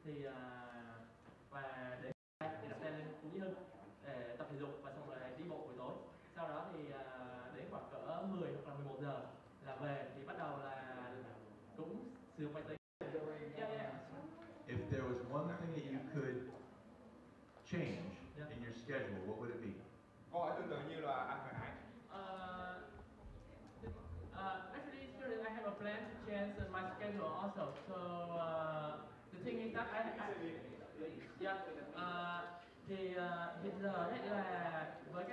thì và để đặt xe lên Phú Mỹ Hưng để tập thể dục và xong rồi đi bộ buổi tối. Sau đó thì đến khoảng cỡ 10 hoặc là 11 giờ là về thì bắt đầu là cũng sử dụng máy tính. If there was one thing that you could change in your schedule, what would it be? Câu hỏi tương tự như là anh hồi nãy. Actually, sure, I have a plan to change my schedule also. So the thing is that thì hiện giờ đấy là với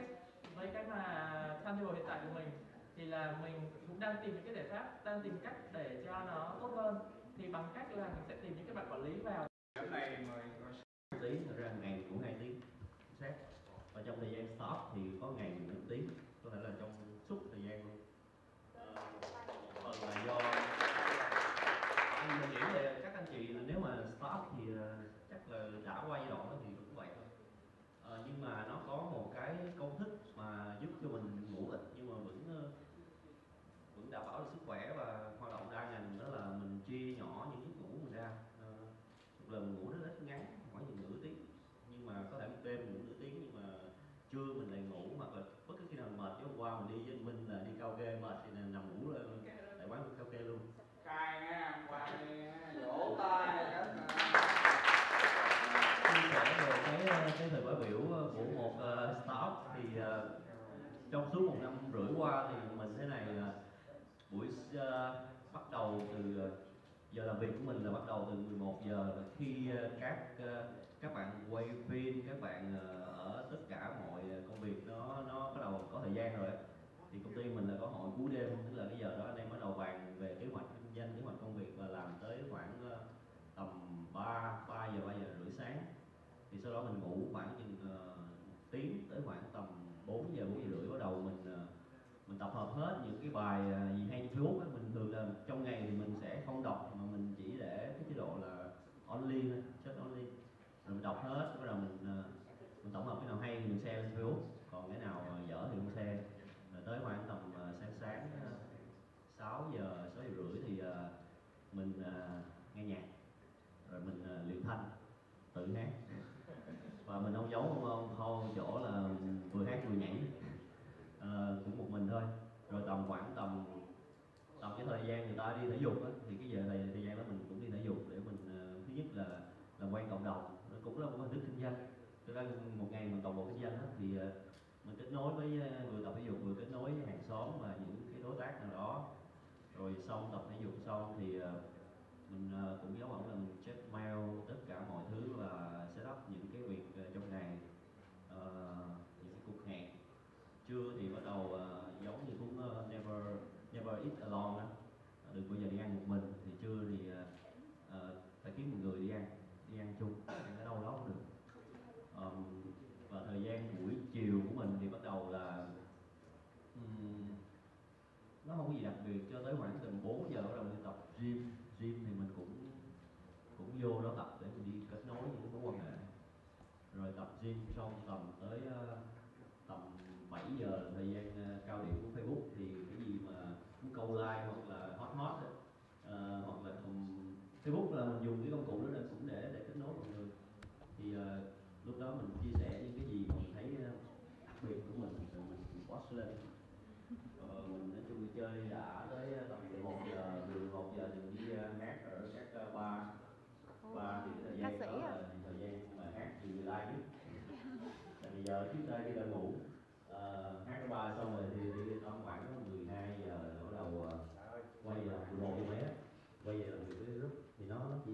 cái mà timetable hiện tại của mình thì là mình cũng đang tìm những cái giải pháp, đang tìm cách để cho nó tốt hơn. Thì bằng cách là mình sẽ tìm những cái bạn quản lý vào. Điểm này tiếng, thật ra ngày cũng 2 tiếng sát. Và trong thời gian start thì có ngày 1 tiếng, có thể là trong suốt thời gian luôn. Một phần là do mình nghĩ là các anh chị nếu mà start thì chắc là đã qua giai đoạn đó thì cũng vậy thôi. Nhưng mà nó có một cái công thức mà giúp cho mình ngủ ít nhưng mà vẫn đảm bảo được sức khỏe và hoạt động đa ngành, đó là mình chia nhỏ những giấc ngủ mình ra. Một lần mình ngủ rất ít ngắn, khoảng chừng nửa tiếng, nhưng mà có thể một đêm mình ngủ nửa tiếng nhưng mà trưa mình lại ngủ, hoặc là bất cứ khi nào mình mệt. Chứ hôm qua mình đi với anh Minh là đi karaoke mệt thì nằm ngủ tại quán karaoke luôn. Cài nha, hôm qua đi vỗ tay chia sẻ về cái thời khóa biểu của một startup thì trong suốt 1 năm rưỡi qua thì mình thế này buổi bắt đầu từ giờ làm việc của mình là bắt đầu từ 11 giờ, khi các bạn quay phim, các bạn ở tất cả mọi công việc nó bắt đầu có thời gian rồi, thì công ty mình là có hội cuối đêm, tức là cái giờ đó anh em bắt đầu bàn về kế hoạch kinh doanh, kế hoạch công việc và làm tới khoảng tầm 3 giờ rưỡi sáng. Thì sau đó mình ngủ khoảng chừng tiếng, tới khoảng tầm 4 giờ rưỡi bắt đầu mình tập hợp hết những cái bài gì hay trên Facebook á. Mình thường là trong ngày thì mình sẽ không đọc mà mình chỉ để cái chế độ là only thôi, just only, rồi mình đọc hết, bắt đầu mình tổng hợp cái nào hay thì mình share lên Facebook, còn cái nào dở thì không share. Rồi tới khoảng tầm sáng 6 giờ rưỡi thì mình nghe nhạc, rồi mình luyện thanh, tự hát. Và mình không giấu không chỗ là vừa hát vừa nhảy, cũng một mình thôi. Rồi tầm cái thời gian người ta đi thể dục á, thì cái giờ này thời gian đó mình cũng đi thể dục để mình thứ nhất là làm quen cộng đồng, nó cũng là một hình thức kinh doanh. Thực ra một ngày mình toàn bộ kinh doanh á, thì mình kết nối với vừa tập thể dục vừa kết nối với hàng xóm và những cái đối tác nào đó. Rồi xong tập thể dục xong thì mình cũng giống ổng là mình check mail tất cả mọi thứ và set up những cái việc trong ngày, những cái cuộc hẹn. Trưa thì bắt đầu giống như cuốn Never Eat Alone đó, đừng bao giờ đi ăn một mình. Thì trưa thì phải kiếm một người đi ăn chung, ăn ở đâu đó cũng được. Và thời gian buổi chiều của mình thì bắt đầu là nó không có gì đặc biệt, cho tới khoảng tầm 4 giờ bắt đầu đi tập gym thì mình cũng vô đó tập để mình đi kết nối những mối quan hệ. Rồi tập gym xong tầm tới tầm 7 giờ thời gian cao điểm của Facebook, thì cái gì mà muốn câu like hoặc là hot hoặc là Facebook là mình dùng cái công cụ đó là cũng để kết nối mọi người. Thì lúc đó mình chia sẻ những cái gì mà mình thấy đặc biệt của mình rồi mình post lên. Mình nói chung đi chơi đã tới tầm 11 giờ thì mình đi hát ở các bar thì cái thời gian đó là thời gian mà hát thì người like nhất. Tại vì giờ trước đây khi đã ngủ hát ở bar xong rồi thì đi tầm khoảng 12 giờ bắt đầu quay về làm đồ cho bé, quay về làm việc với group, thì nó chỉ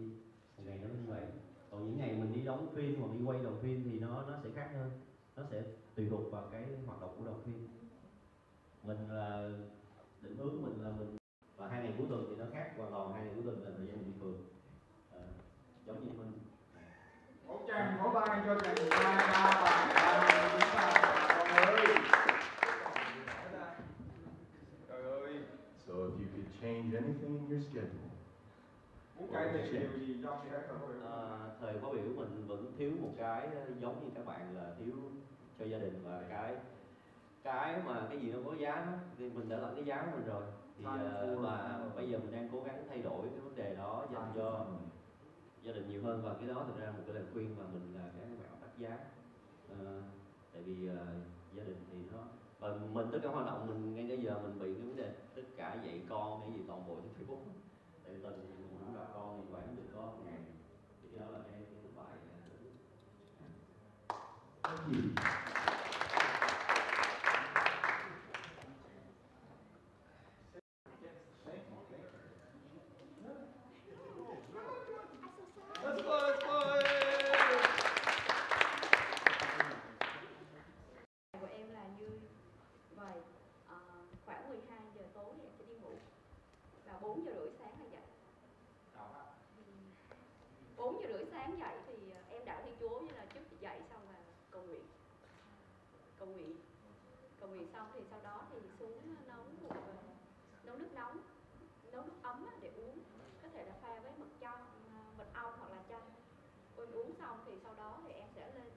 một ngày nó như vậy. Còn những ngày mình đi đóng phim hoặc đi quay đầu phim thì nó sẽ khác hơn, nó sẽ tùy thuộc vào cái hoạt động của đầu phim. Mình là định hướng mình là và 2 ngày cuối tuần thì nó khác hoàn toàn. 2 ngày cuối tuần là thời gian mình đi phường, giống như mình. Một tràng pháo tay cho chàng trai ba bạn chúng ta con ơi. Trời ơi. So if you could change anything in your schedule, Muốn cải thiện điều gì trong cái thời khóa biểu mình vẫn thiếu một cái giống như các bạn là thiếu cho gia đình, và cái mà cái gì nó có giá đó, thì mình đã lãnh cái giá của mình rồi. Thì và bây giờ mình đang cố gắng thay đổi cái vấn đề đó dành gia đình nhiều hơn, và cái đó thực ra một cái lời khuyên mà mình là cái mẹo đắt giá. Tại vì gia đình thì nó và mình tất cả hoạt động mình ngay bây giờ mình bị cái vấn đề tất cả dạy con hay gì toàn bộ trên Facebook. Tại vì tuần thì mình cũng gặp con thì khoảng được có một ngày, thì đó là cái thất bại. Thank you. Let's go, let's go. Của em là như vậy, khoảng 12 giờ tối thì em sẽ đi ngủ và 4 giờ rưỡi sáng là dậy. 4 giờ rưỡi sáng dậy thì em đã Thiên Chúa, như là trước khi dậy xong là cầu nguyện xong thì sau đó thì xuống nấu nước nóng, nấu nước ấm để uống, có thể là pha với mật ong hoặc là chanh. Em uống xong thì sau đó thì em sẽ lên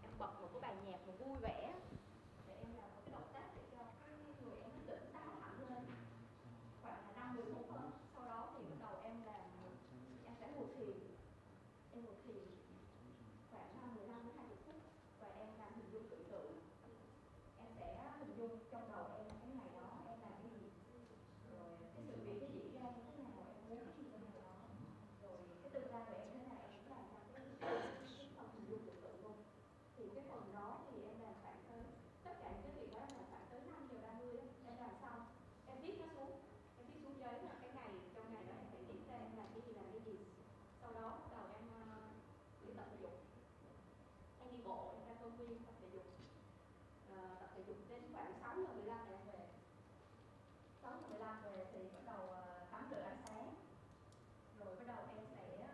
em bật một cái bài nhạc mà vui vẻ để em làm một cái động tác để cho cái người em nó tỉnh táo hẳn lên, khoảng là 5-10 phút thôi. Sau đó thì bắt đầu em sẽ ngồi thiền, khoảng 15-20 phút, và em làm hình dung tưởng tượng. Em sẽ hình dung trong đầu em cái ngày đó em làm cái gì, rồi cái sự việc nó diễn ra như thế nào, em muốn cái gì trong ngày đó, rồi cái tương lai của em thế nào, em cũng làm ra cái phần hình dung tưởng tượng luôn. Thì cái phần đó thì em làm khoảng tới, tất cả những cái việc đó em làm khoảng tới 5:30 đó, em làm xong, em viết xuống giấy là cái ngày trong ngày đó em phải viết ra em làm cái gì. Sau đó bắt đầu em đi tập thể dục, em đi bộ, em ra công viên tập thể dục. Tập thể dục đến khoảng 6:15 em về. 6:15 về thì bắt đầu tắm rửa ăn sáng, rồi bắt đầu em sẽ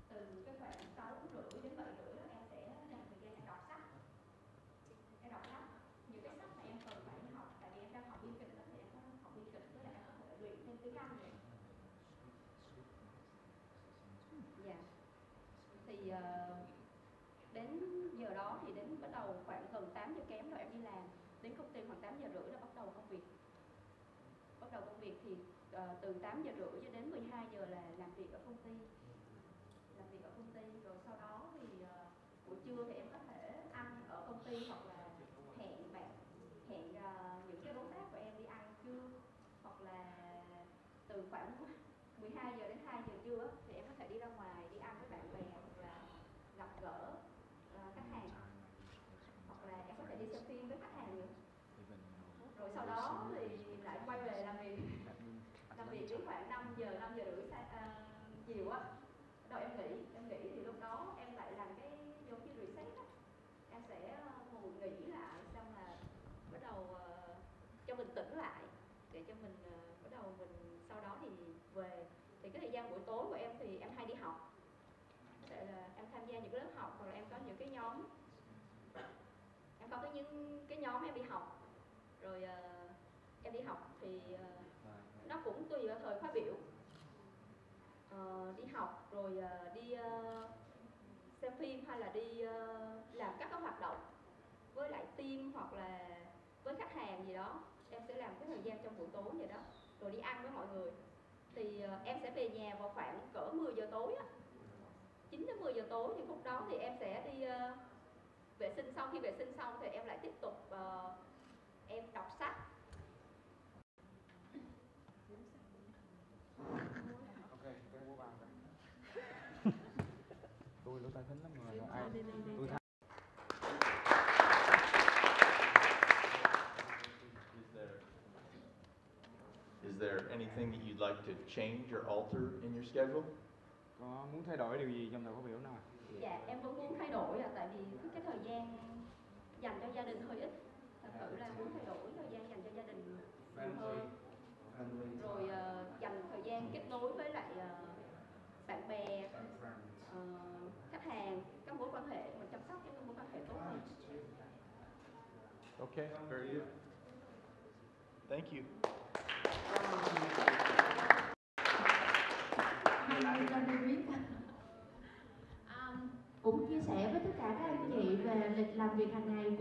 từ cái khoảng 6:30 đến 7:30 đó em sẽ dành thời gian em đọc sách. Những cái sách mà em cần phải học, tại vì em đang học biên kịch đó, thì em có học biên kịch với lại em có thể luyện thêm tiếng Anh này. Dạ. Thì đến giờ đó thì đến bắt đầu khoảng gần 8 giờ kém rồi em đi làm. Đến công ty khoảng 8:30 là bắt đầu công việc. Thì từ 8:30 cho đến 12 giờ là làm việc ở công ty. Rồi sau đó thì buổi trưa thì em có thể ăn ở công ty, hoặc là hẹn những cái đối tác của em đi ăn trưa, hoặc là từ khoảng 12 giờ đến 2 giờ trưa thì em có thể đi ra ngoài đi ăn với bạn bè, hoặc là gặp gỡ khách hàng, hoặc là em có thể đi xem phim với khách hàng nữa. Rồi sau đó thì lại quay về làm việc đến khoảng 5 giờ 5:30 chiều á. Bắt đầu em nghỉ thì lúc đó em lại làm cái giống như reset á. Em sẽ ngồi nghỉ lại, xong là bắt đầu cho mình tỉnh lại, để cho mình bắt đầu mình sau đó thì về. Thì cái thời gian buổi tối của em thì em hay đi học, có thể là em tham gia những cái lớp học, hoặc là em có những cái nhóm, những cái nhóm em đi học. Rồi em đi học thì nó cũng tùy vào thời khóa biểu. Đi học rồi đi xem phim, hay là đi làm các cái hoạt động với lại team hoặc là với khách hàng gì đó. Em sẽ làm cái thời gian trong buổi tối vậy đó. Rồi đi ăn với mọi người. Thì em sẽ về nhà vào khoảng cỡ 10 giờ tối á. 9 đến 10 giờ tối thì khúc đó thì em sẽ đi vệ sinh. Sau khi vệ sinh xong thì em lại tiếp tục em đọc sách. Ok, cái của bạn. Tôi lỗ tai thính lắm mà ai tôi thấy. Is there anything that you'd like to change or alter in your schedule? Có muốn thay đổi điều gì trong thời khóa biểu nào? Dạ, em vẫn muốn thay đổi tại vì cái thời gian dành cho gia đình hơi ít. Thật sự là muốn thay đổi thời gian dành cho gia đình nhiều hơn. Rồi dành thời gian kết nối với lại bạn bè, khách hàng, các mối quan hệ, mình chăm sóc những mối quan hệ tốt hơn. Okay, very good. Thank you. Cũng chia sẻ với tất cả các anh chị về lịch làm việc hàng ngày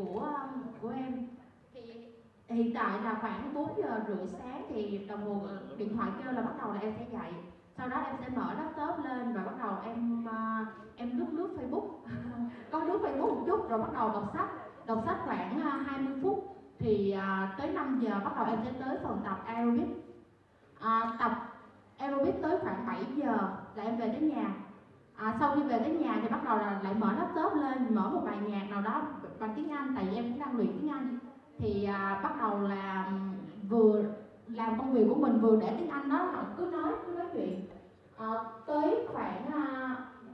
của em. Thì hiện tại là khoảng 4:30 sáng thì đồng hồ điện thoại kêu là bắt đầu là em phải dậy. Sau đó em sẽ mở laptop lên và bắt đầu em lướt Facebook có lướt Facebook một chút rồi bắt đầu đọc sách khoảng 20 phút thì tới 5 giờ bắt đầu em sẽ tới phần tập aerobic. Tập aerobic tới khoảng 7 giờ là em về đến nhà. Sau khi về đến nhà thì bắt đầu là lại mở laptop lên, mở một bài nhạc nào đó bằng tiếng Anh, tại vì em cũng đang luyện tiếng Anh. Thì bắt đầu là vừa làm công việc của mình vừa để tiếng Anh đó, cứ nói chuyện. Tới khoảng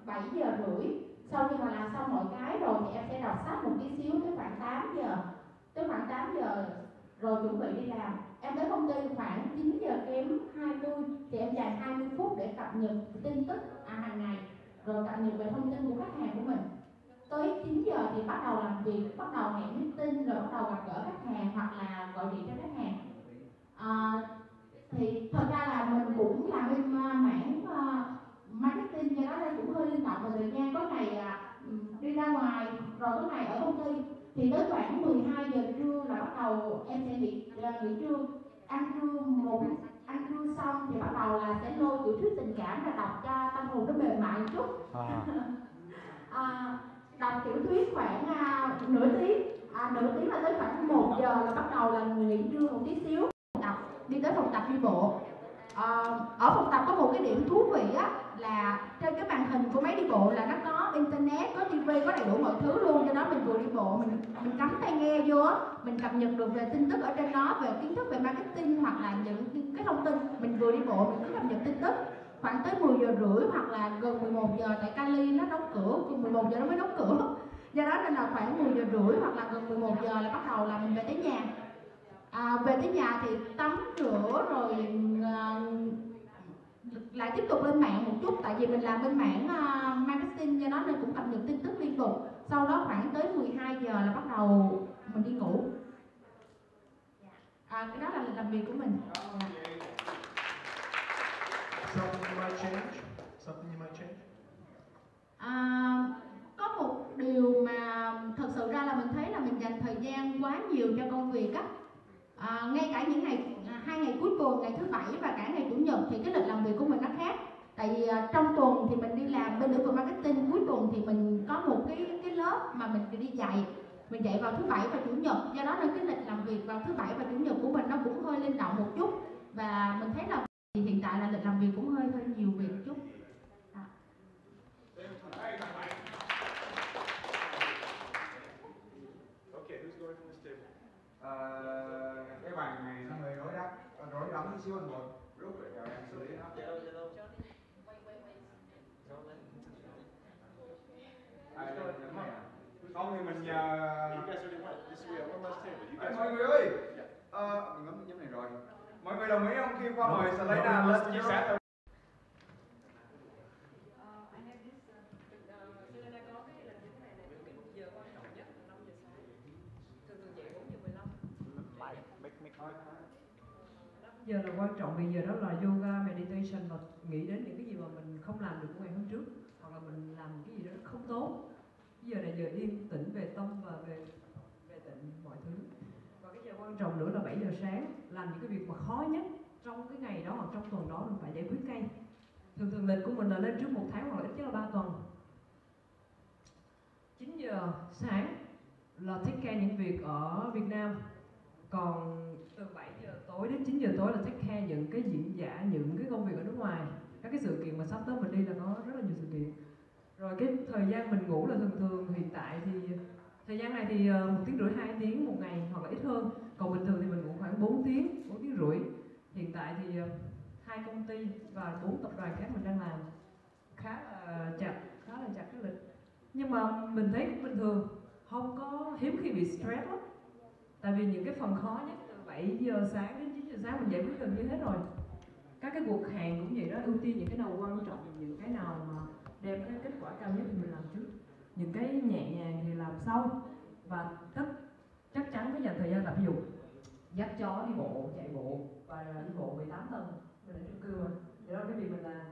7 giờ rưỡi, sau khi mà làm xong mọi cái rồi thì em sẽ đọc sách một tí xíu tới khoảng 8 giờ. Tới khoảng 8 giờ rồi chuẩn bị đi làm. Em tới công ty khoảng 9 giờ kém 20 thì em dành 20 phút để cập nhật tin tức hàng ngày, rồi cập nhật về thông tin của khách hàng của mình. Tới 9 giờ thì bắt đầu làm việc, bắt đầu hẹn meeting, rồi bắt đầu gặp gỡ khách hàng hoặc là gọi điện cho khách hàng. Thì thật ra là mình cũng làm bên mảng marketing, cho đó nên cũng hơi linh động về thời gian. Có ngày đi ra ngoài, rồi có ngày ở công ty. Thì tới khoảng 12 giờ trưa là bắt đầu em sẽ nghỉ trưa. Ăn trưa xong thì bắt đầu là sẽ lôi tiểu thuyết tình cảm ra đọc cho tâm hồn nó mềm mại một chút. Đọc tiểu thuyết khoảng nửa tiếng là tới khoảng 1 giờ là bắt đầu là nghỉ trưa một tí xíu, đi tới phòng tập đi bộ. Ở phòng tập có một cái điểm thú vị á, là trên cái màn hình của máy đi bộ là nó có internet, có tivi, có đầy đủ mọi thứ luôn. Cho đó mình vừa đi bộ mình cắm tai nghe vô á, mình cập nhật được về tin tức ở trên đó, về kiến thức về marketing hoặc là những cái thông tin. Mình vừa đi bộ mình cứ cập nhật tin tức. Khoảng tới 10 giờ rưỡi hoặc là gần 11 giờ, tại Cali nó đóng cửa, 11 giờ nó mới đóng cửa. Do đó nên là khoảng 10 giờ rưỡi hoặc là gần 11 giờ là bắt đầu là mình về tới nhà. Về tới nhà thì tắm rửa rồi lại tiếp tục lên mạng một chút, tại vì mình làm bên mảng marketing, cho nó nên cũng cập nhật tin tức liên tục. Sau đó khoảng tới 12 giờ là bắt đầu mình đi ngủ. Cái đó là lịch làm việc của mình. Something you might change? Something you might change? Có một điều mà thật sự ra là mình thấy là mình dành thời gian quá nhiều cho công việc á. Ngay cả những ngày 2 ngày cuối tuần, ngày thứ Bảy và cả ngày Chủ nhật thì cái lịch làm việc của mình nó khác. Tại vì trong tuần thì mình đi làm bên lĩnh vực marketing, cuối tuần thì mình có một cái lớp mà mình đi dạy. Mình dạy vào thứ Bảy và Chủ nhật, do đó nên cái lịch làm việc vào thứ Bảy và Chủ nhật của mình nó cũng hơi linh động một chút. Và mình thấy là hiện tại là lịch làm việc cũng hơi nhiều việc một chút. Cái bài này nó hơi rối rắm chút xíu anh Quân, rút lại cho em xử lý nó. Không thì mình nhờ mọi người ơi, mình ngắm nhóm này rồi. Mọi người đồng ý không khi qua mời Selena lên chia sẻ? Giờ là quan trọng, vì giờ đó là yoga, meditation, và nghĩ đến những cái gì mà mình không làm được của ngày hôm trước, hoặc là mình làm cái gì đó không tốt. Giờ này giờ yên tĩnh về tâm và về tịnh mọi thứ. Và cái giờ quan trọng nữa là 7 giờ sáng, làm những cái việc mà khó nhất trong cái ngày đó hoặc trong tuần đó mình phải giải quyết ngay. Thường lịch của mình là lên trước 1 tháng hoặc là ít nhất là 3 tuần. 9 giờ sáng là take care những việc ở Việt Nam. Còn từ 7 giờ tối đến 9 giờ tối là take care những cái diễn giả, những cái công việc ở nước ngoài. Các cái sự kiện mà sắp tới mình đi là có rất là nhiều sự kiện. Rồi cái thời gian mình ngủ là thường hiện tại thì thời gian này thì 1 tiếng rưỡi 2 tiếng một ngày hoặc là ít hơn. Còn bình thường thì mình ngủ khoảng 4 tiếng rưỡi. Hiện tại thì 2 công ty và 4 tập đoàn khác mình đang làm khá là chặt cái lịch. Nhưng mà mình thấy cũng bình thường, không có hiếm khi bị stress lắm. Tại vì những cái phần khó nhất từ 7 giờ sáng đến 9 giờ sáng mình giải quyết gần như hết rồi. Các cái cuộc hẹn cũng vậy đó, ưu tiên những cái nào quan trọng, những cái nào mà đem cái kết quả cao nhất thì mình làm trước. Những cái nhẹ nhàng thì làm sau. Và chắc chắn phải dành thời gian tập thể dục. Dắt chó đi bộ, chạy bộ và đi bộ 18 tầng. Mình ở chung cư mà. Vậy đó cái việc mình làm.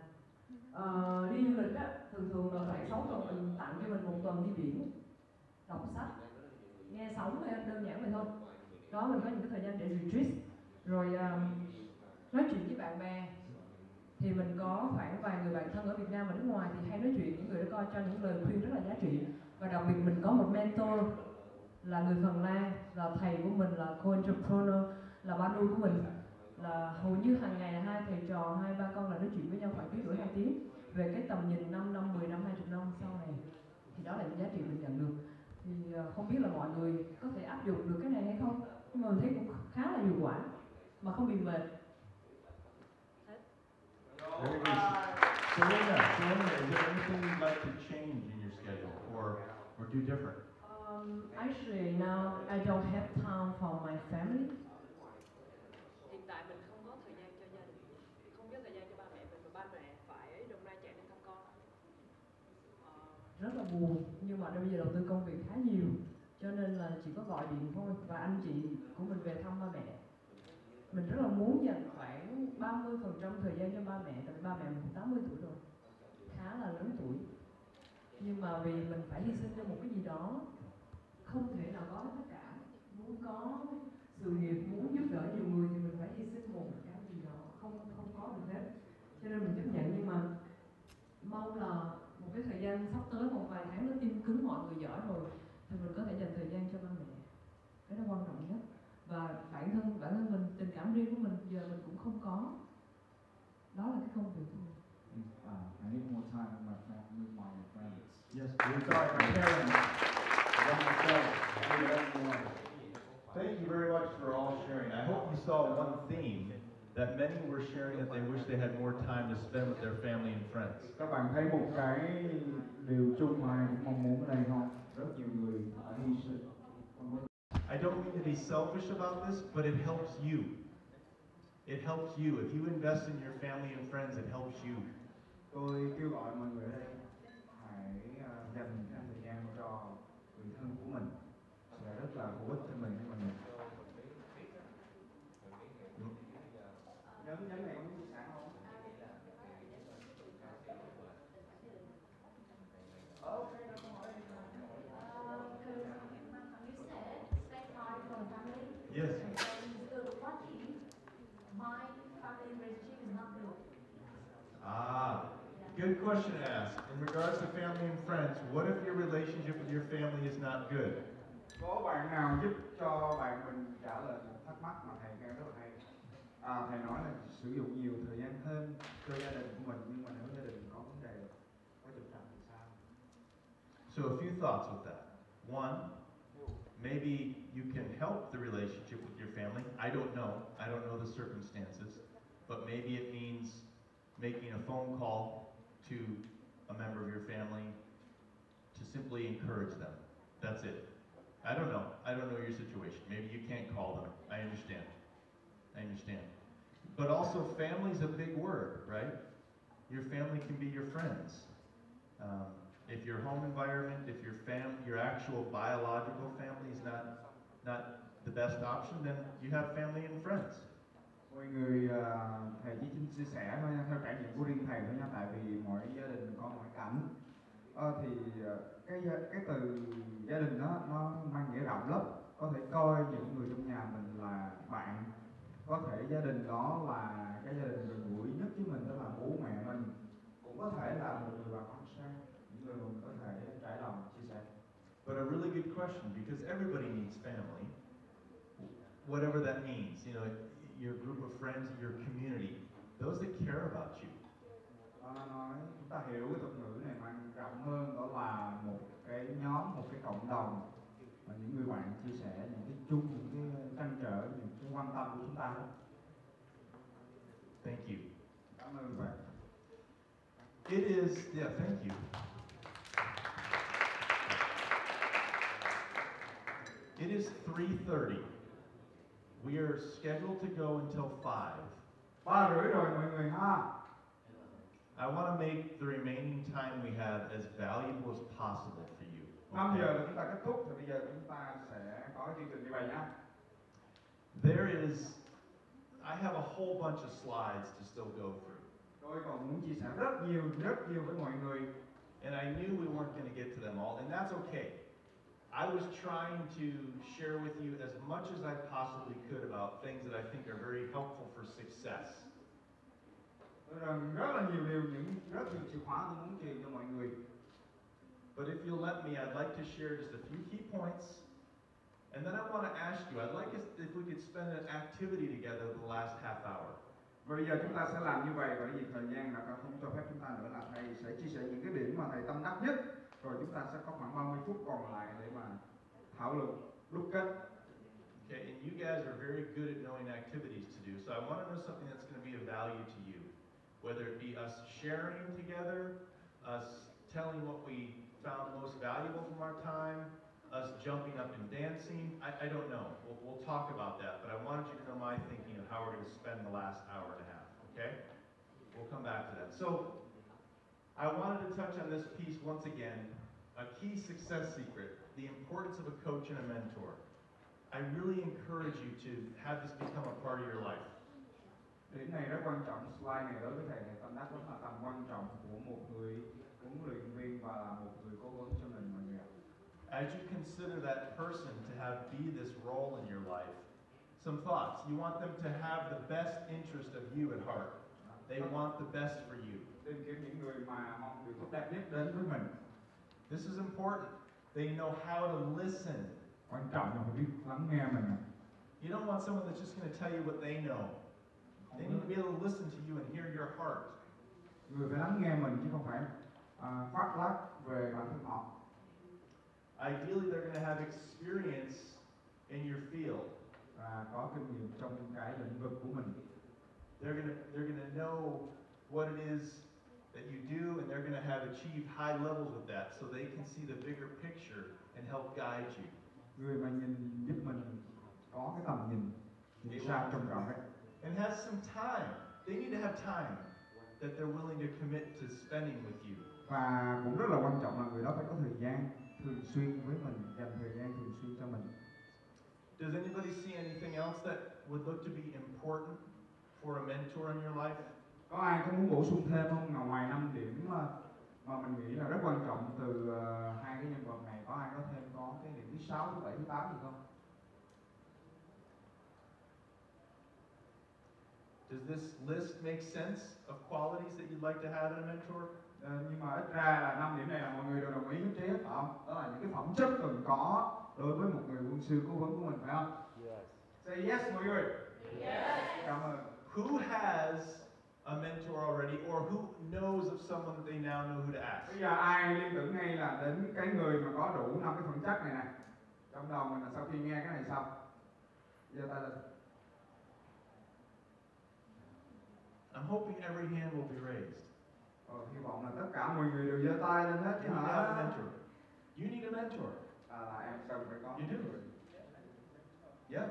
Đi du lịch á, thường là khoảng 6 tuần mình tặng cho mình 1 tuần đi biển, đọc sách, nghe sóng hay đơn giản vậy thôi. Đó, mình có những cái thời gian để retreat. Rồi nói chuyện với bạn bè thì mình có khoảng vài người bạn thân ở Việt Nam và nước ngoài thì hay nói chuyện, những người đó coi cho những lời khuyên rất là giá trị. Và đặc biệt mình có một mentor là người Phần Lan, là thầy của mình, là co-entrepreneur, là ba nuôi của mình, là hầu như hàng ngày hai thầy trò, hai ba con là nói chuyện với nhau khoảng tiếng rưỡi 2 tiếng về cái tầm nhìn 5 năm, 10 năm, 20 năm sau này. Thì đó là những giá trị mình nhận được. Thì không biết là mọi người có thể áp dụng được cái này hay không, nhưng mà mình thấy cũng khá là hiệu quả mà không bị mệt. Very good. Selena, is there anything you'd like to change in your schedule or do different? Actually now I don't have time for my family. Hiện tại mình không có thời gian cho gia đình, không có thời gian cho ba mẹ mình, và ba mẹ phải Đồng Nai chạy đi thăm con. Rất là buồn, nhưng mà bây giờ đầu tư công việc khá nhiều, cho nên là chỉ có gọi điện thôi, và anh chị của mình về thăm ba mẹ. Mình rất là muốn dành khoảng 30% thời gian cho ba mẹ, tại vì ba mẹ mình cũng 80 tuổi rồi, khá là lớn tuổi. Nhưng mà vì mình phải hy sinh cho một cái gì đó, không thể nào có hết tất cả. Muốn có sự nghiệp, muốn giúp đỡ nhiều người thì mình phải hy sinh một cái gì đó, không có được hết. Cho nên mình chấp nhận, nhưng mà mong là một cái thời gian sắp tới, một vài tháng nó tim cứng mọi người giỏi rồi thì mình có thể dành thời gian cho ba mẹ. Cái đó quan trọng nhất. Và bản thân mình, tình cảm riêng của mình giờ mình cũng không có. Đó là cái công việc của mình. I need more time with my family, with my friends. Yes, Sorry, my parents. With myself. I need more. Thank you very much for all sharing. I hope you saw one theme that many were sharing that they wish they had more time to spend with their family and friends. Các bạn thấy một cái điều chung mà ai cũng mong muốn ở đây không? Rất nhiều người đã hy sinh. I don't mean to be selfish about this, but it helps you. It helps you. If you invest in your family and friends, it helps you. Tôi kêu gọi mọi người ở đây hãy dành thời gian cho người thân của mình, sẽ rất là hữu ích cho mình mọi người. Nhóm này có chia sẻ không? Yes. Good question to ask. In regards to family and friends, what if your relationship with your family is not good? Có bạn nào giúp cho bạn mình trả lời một thắc mắc mà thầy nghe rất là hay. Thầy nói là sử dụng nhiều thời gian hơn cho gia đình của mình, nhưng mà nếu gia đình có vấn đề, có trục trặc thì sao? So a few thoughts with that. One, maybe you can help the relationship with your family. I don't know. I don't know the circumstances. But maybe it means making a phone call to a member of your family to simply encourage them. That's it. I don't know. I don't know your situation. Maybe you can't call them. I understand. I understand. But also, family's a big word, right? Your family can be your friends. If your home environment, if your actual biological family is not the best option, then you have family and friends. Mọi người, thầy chỉ xin chia sẻ thôi nha, theo trải nghiệm của riêng thầy thôi nha, tại vì mỗi gia đình có mỗi cảnh. Cái từ gia đình nó mang nghĩa rộng lắm. Có thể coi những người trong nhà mình là bạn, có thể gia đình đó là cái gia đình gần gũi nhất với mình, đó là bố mẹ mình, cũng có thể là một người bà con xa, những người mình có thể trải lòng chia sẻ. But a really good question, because everybody needs family, whatever that means. You know, your group of friends, your community, those that care about you. Nói chúng ta hiểu cái thuật ngữ này mang rộng hơn, đó là một cái nhóm, một cái cộng đồng, và những người bạn chia sẻ những cái chung, những cái trăn trở, những cái quan tâm của chúng ta. Thank you. Cảm ơn bạn. It is, yeah, thank you. It is 3:30. We are scheduled to go until 5. 3:30 rồi mọi người ha. I want to make the remaining time we have as valuable as possible for you. 5 giờ là chúng ta kết thúc, thì bây giờ chúng ta sẽ có chương trình như vậy nhá. I have a whole bunch of slides to still go through. Tôi còn muốn chia sẻ rất nhiều với mọi người. And I knew we weren't going to get to them all, and that's okay. I was trying to share with you as much as I possibly could about things that I think are very helpful for success. Tôi rất là nhiều điều, rất nhiều chìa khóa tôi muốn truyền cho mọi người. But if you'll let me, I'd like to share just a few key points. And then I want to ask you, I'd like us if we could spend an activity together the last half hour. Bây giờ chúng ta sẽ làm như vậy, bởi vì thời gian đã không cho phép chúng ta nữa, là thầy sẽ chia sẻ những cái điểm mà thầy tâm đắc nhất, rồi chúng ta sẽ có khoảng 30 phút còn lại để mà thảo luận đúc kết. Okay, and you guys are very good at knowing activities to do, so I want to know something that's going to be of value to you. Whether it be us sharing together, us telling what we found most valuable from our time, us jumping up and dancing, I don't know. We'll talk about that, but I wanted you to know my thinking of how we're going to spend the last hour and a half, okay? We'll come back to that. So, I wanted to touch on this piece once again, a key success secret, the importance of a coach and a mentor. I really encourage you to have this become a part of your life. Điểm này rất quan trọng, slide này đối với thầy tâm đắc rất là tầm quan trọng của một người huấn luyện viên và là một người cố vấn cho mình mọi người. As you consider that person to have be this role in your life, some thoughts. You want them to have the best interest of you at heart. They want the best for you. Tìm kiếm những người mà mong điều tốt đẹp nhất đến với mình. This is important. They know how to listen. Quan trọng là phải biết lắng nghe mình. You don't want someone that's just going to tell you what they know. They need to be able to listen to you and hear your heart. Người phải lắng nghe mình chứ không phải phát lác về bản thân họ. Ideally, they're going to have experience in your field. Và có kinh nghiệm trong cái lĩnh vực của mình. They're gonna know what it is that you do, and they're gonna have achieved high levels with that, so they can see the bigger picture and help guide you. Người mà nhìn giúp mình có cái tầm nhìn xa trông rộng ấy. And have some time. They need to have time that they're willing to commit to spending with you. Và cũng rất là quan trọng là người đó phải có thời gian thường xuyên với mình, dành thời gian thường xuyên cho mình. Does anybody see anything else that would look to be important for a mentor in your life? Có ai có muốn bổ sung thêm không? Ngoài 5 điểm mà mình nghĩ là rất quan trọng từ hai cái nhân vật này, có ai có thêm có cái điểm thứ 6, thứ 7, thứ 8 gì không? Does this list make sense of qualities that you'd like to have in a mentor? Nhưng mà ít ra là 5 điểm này là mọi người đều đồng ý nhất trí hết, phải không? Đó là những cái phẩm chất cần có đối với một người quân sư cố vấn của mình, phải không? Yes. Say yes mọi người. Yes. Cảm ơn. Who has a mentor already, or who knows of someone that they now know who to ask? Bây giờ ai liên tưởng ngay là đến cái người mà có đủ 5 cái phẩm chất này nè. Trong đầu mình là sau khi nghe cái này xong. Giơ tay lên. I'm hoping every hand will be raised. Hy vọng là tất cả mọi người đều giơ tay lên hết chứ You need to have a hả? mentor. You need a mentor. Là em cần phải có. You do. Yeah.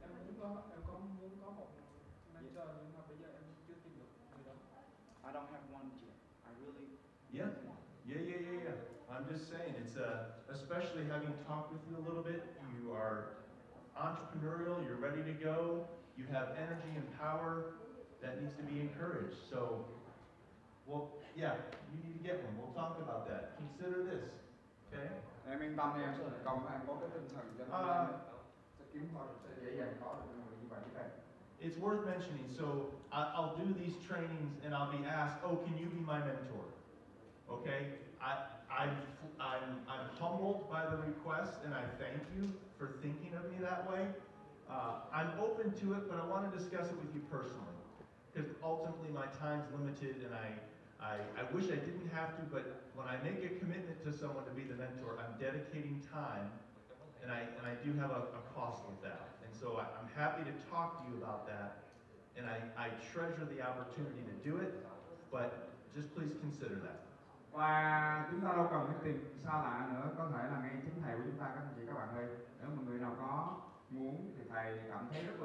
Em có muốn có một mentor nhưng mà bây giờ em chưa tìm được người đó. I don't have one yet. I really. Yeah. I'm just saying, it's especially having talked with you a little bit, you are entrepreneurial, you're ready to go, you have energy and power that needs to be encouraged. So, well, yeah, you need to get one. We'll talk about that. Consider this, okay? Em yên tâm đi, em sẽ thành công, em có cái tinh thần cho nên sẽ kiếm thôi, sẽ dễ dàng có được người như vậy các bạn. It's worth mentioning. So I'll do these trainings and I'll be asked, "Oh, can you be my mentor?" Okay, I'm humbled by the request, and I thank you for thinking of me that way. I'm open to it, but I want to discuss it with you personally, because ultimately my time's limited, and I wish I didn't have to, but when I make a commitment to someone to be the mentor, I'm dedicating time, and I do have a cost with that. And so I'm happy to talk to you about that, and I treasure the opportunity to do it, but just please consider that. Và chúng ta đâu cần phải tìm xa lạ nữa, có thể là ngay chính thầy của chúng ta các anh chị các bạn ơi. Nếu mà người nào có muốn thì thầy cảm thấy rất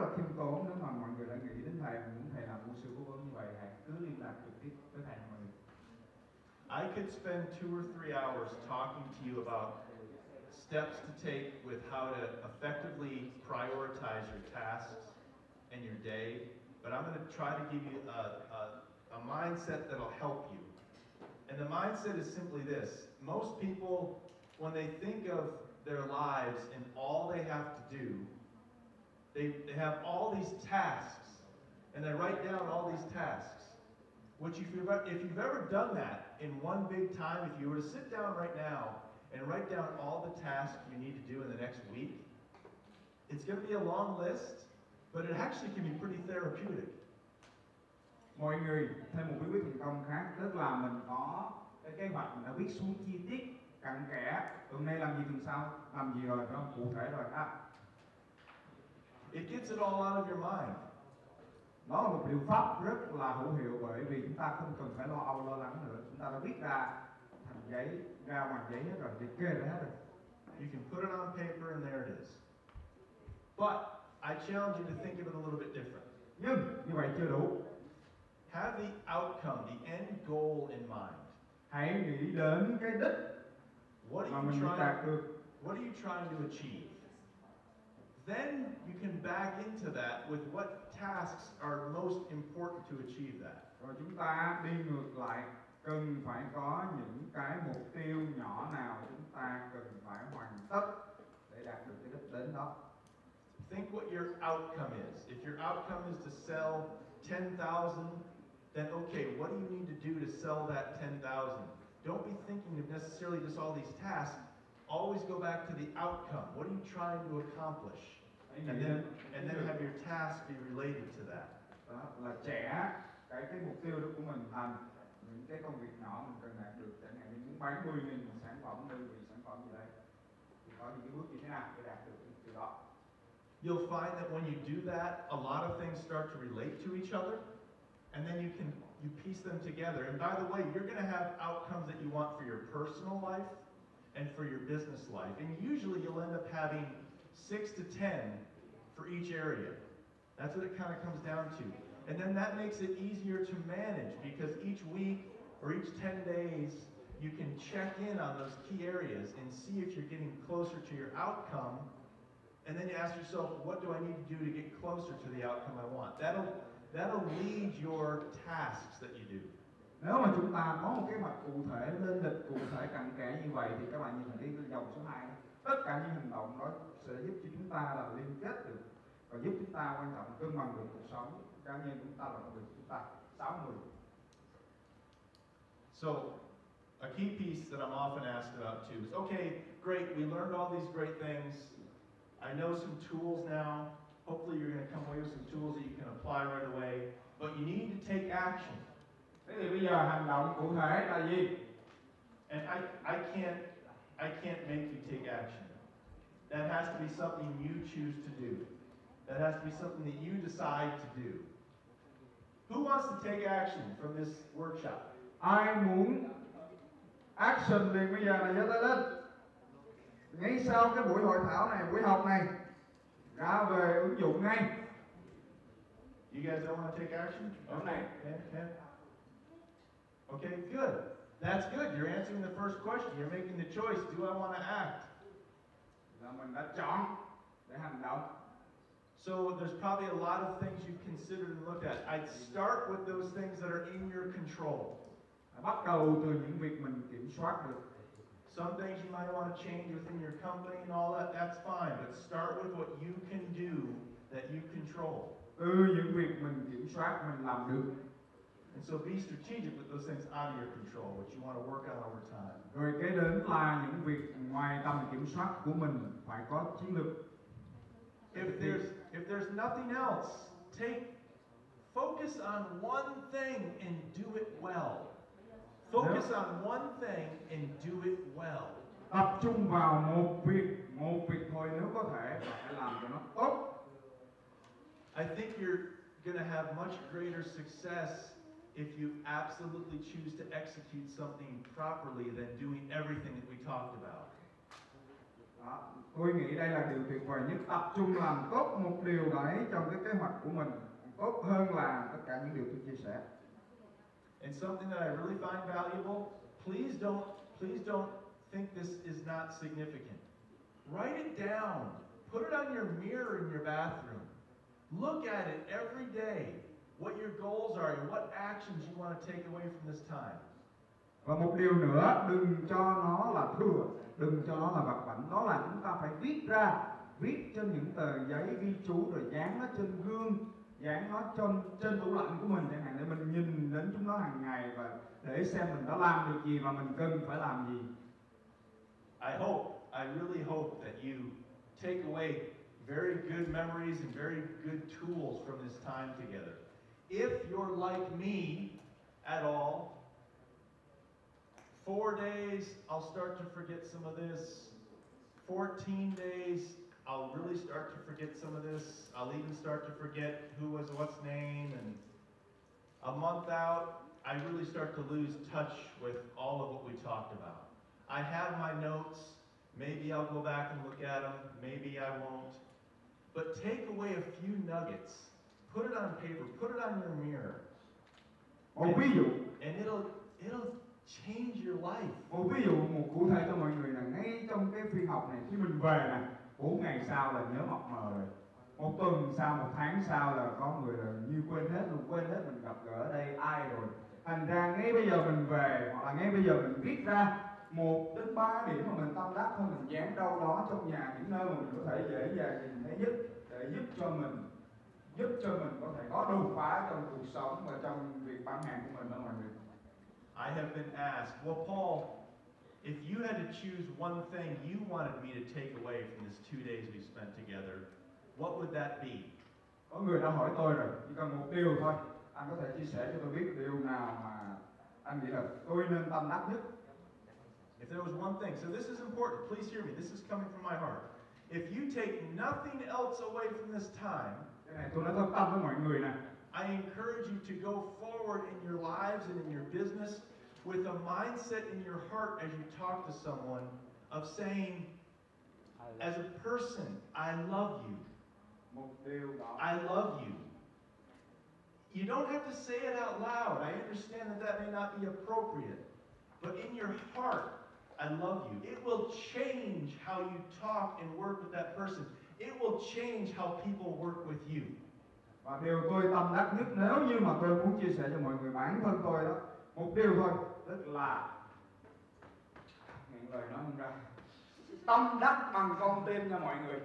là khiêm tốn nếu mà mọi người đã nghĩ đến thầy, muốn thầy làm môn sư cố vấn như vậy, hãy cứ liên lạc trực tiếp với thầy mọi người. I could spend 2 or 3 hours talking to you about steps to take with how to effectively prioritize your tasks and your day, but I'm going to try to give you a mindset that'll help you. And the mindset is simply this. Most people, when they think of their lives and all they have to do. They have all these tasks, and they write down all these tasks. Which if you've ever done that in one big time, if you were to sit down right now and write down all the tasks you need to do in the next week, it's going to be a long list, but it actually can be pretty therapeutic. Mọi người thêm một bí quyết thành công khác, tức là mình có cái kế hoạch, mình đã viết xuống chi tiết cặn kẽ, tuần này làm gì, tuần sau làm gì rồi, phải không? Cụ thể rồi. It gets it all out of your mind. Đó là một liệu pháp rất là hữu hiệu, bởi vì chúng ta không cần phải lo âu lo lắng nữa, chúng ta đã viết ra thành giấy, ra ngoài giấy hết rồi, liệt kê ra hết rồi. You can put it on paper and there it is. But I challenge you to think of it a little bit different. Nhưng như vậy chưa đủ. Have the outcome, the end goal in mind. Hãy nghĩ đến cái đích mà mình đạt được. What are you trying to achieve? Then you can back into that with what tasks are most important to achieve that. Rồi chúng ta đi ngược lại, cần phải có những cái mục tiêu nhỏ nào chúng ta cần phải hoàn tất để đạt được cái đích đến đó. Think what your outcome is. If your outcome is to sell 10,000, then okay, what do you need to do to sell that 10,000? Don't be thinking of necessarily just all these tasks. Always go back to the outcome. What are you trying to accomplish? And then have your tasks be related to that. Đó là trẻ cái mục tiêu đó của mình thành những cái công việc nhỏ mình cần đạt được, chẳng hạn như muốn bán 10.000 sản phẩm, đơn vị sản phẩm gì đấy, thì có những cái bước như thế nào để đạt được cái mục tiêu đó. You'll find that when you do that, a lot of things start to relate to each other, and then you piece them together. And by the way, you're going to have outcomes that you want for your personal life and for your business life. And usually you'll end up having 6 to 10 for each area. That's what it kind of comes down to. And then that makes it easier to manage, because each week or each 10 days, you can check in on those key areas and see if you're getting closer to your outcome. And then you ask yourself, what do I need to do to get closer to the outcome I want? That'll lead your tasks that you do. Nếu mà chúng ta có một kế hoạch cụ thể, lên lịch cụ thể cặn kẽ như vậy, thì các bạn nhìn thấy cái dòng số 2, tất cả những hành động đó sẽ giúp cho chúng ta là liên kết được và giúp chúng ta quan trọng cân bằng được cuộc sống cá nhân chúng ta và công việc chúng ta. 60. So, a key piece that I'm often asked about too is, okay, great, we learned all these great things. I know some tools now. Hopefully you're going to come away with some tools that you can apply right away, but you need to take action. Thế thì bây giờ hành động cụ thể là gì? And I can't make you take action. That has to be something you choose to do. That has to be something that you decide to do. Who wants to take action from this workshop? Ai muốn action liền bây giờ là giơ tay lên. Ngay sau cái buổi hội thảo này, buổi học này, ra về ứng dụng ngay. You guys don't want to take action? Okay. Okay, good. That's good. You're answering the first question. You're making the choice. Do I want to act? Là mình đã chọn để hành động. So there's probably a lot of things you've considered and looked at. I'd start with those things that are in your control. Bắt đầu từ những việc mình kiểm soát được. Some things you might want to change within your company and all that, that's fine. But start with what you can do that you control. Từ những việc mình kiểm soát, mình làm được. And so be strategic with those things out of your control, which you want to work on over time. Rồi kế đến là những việc ngoài tầm kiểm soát của mình, phải có chiến lược. If there's nothing else, focus on one thing and do it well. Focus on one thing and do it well. Tập trung vào một việc thôi nếu có thể, và phải làm cho nó tốt. I think you're going to have much greater success if you absolutely choose to execute something properly than doing everything that we talked about. Đó, tôi nghĩ đây là điều tuyệt vời nhất. Tập trung làm tốt một điều đấy trong cái kế hoạch của mình, tốt hơn là tất cả những điều tôi chia sẻ. And something that I really find valuable, please don't think this is not significant. Write it down. Put it on your mirror in your bathroom. Look at it every day. What your goals are and what actions you want to take away from this time. Và một điều nữa, đừng cho nó là thừa, đừng cho nó là vặt vãnh, đó là chúng ta phải viết ra, viết trên những tờ giấy ghi chú rồi dán nó trên gương, dán nó trên tủ lạnh của mình chẳng hạn, để mình nhìn đến chúng nó hàng ngày và để xem mình đã làm được gì và mình cần phải làm gì. I really hope that you take away very good memories and very good tools from this time together. If you're like me at all, 4 days, I'll start to forget some of this. 14 days, I'll really start to forget some of this. I'll even start to forget who was what's name. And a month out, I really start to lose touch with all of what we talked about. I have my notes. Maybe I'll go back and look at them. Maybe I won't. But take away a few nuggets. Put it on paper. Put it on your mirror. Một ví dụ. And it'll change your life. Một ví dụ, một cụ thể cho mọi người là ngay trong cái phiên học này, khi mình về nè, 4 ngày sau là nhớ mập mờ rồi. Một tuần sau, một tháng sau là có người là như quên hết luôn, quên hết mình gặp gỡ ở đây ai rồi. Thành ra ngay bây giờ mình về, hoặc là ngay bây giờ mình viết ra 1 đến 3 điểm mà mình tâm đắc thôi, mình dán đâu đó trong nhà, những nơi mà mình có thể dễ dàng nhìn thấy nhất, để giúp cho mình có thể có đột phá trong cuộc sống và trong việc bán hàng của mình đó mọi người. I have been asked, well, Paul, if you had to choose one thing you wanted me to take away from this 2 days we spent together, what would that be? Có người đã hỏi tôi rồi, chỉ cần một điều thôi, anh có thể chia sẻ cho tôi biết điều nào mà anh nghĩ là tôi nên tâm đắc nhất. If there was one thing, so this is important, please hear me, this is coming from my heart. If you take nothing else away from this time, cái này tôi nói thật tâm với mọi người nè. I encourage you to go forward in your lives and in your business with a mindset in your heart as you talk to someone of saying, as a person, I love you. Một điều đó. I love you. You don't have to say it out loud. I understand that may not be appropriate. But in your heart, I love you. It will change how you talk and work with that person. It will change how people work with you. Và điều tôi tâm đắc nhất, nếu như mà tôi muốn chia sẻ cho mọi người bản thân tôi đó, một điều thôi, tức là những lời nói không ra, tâm đắc bằng con tim nha mọi người,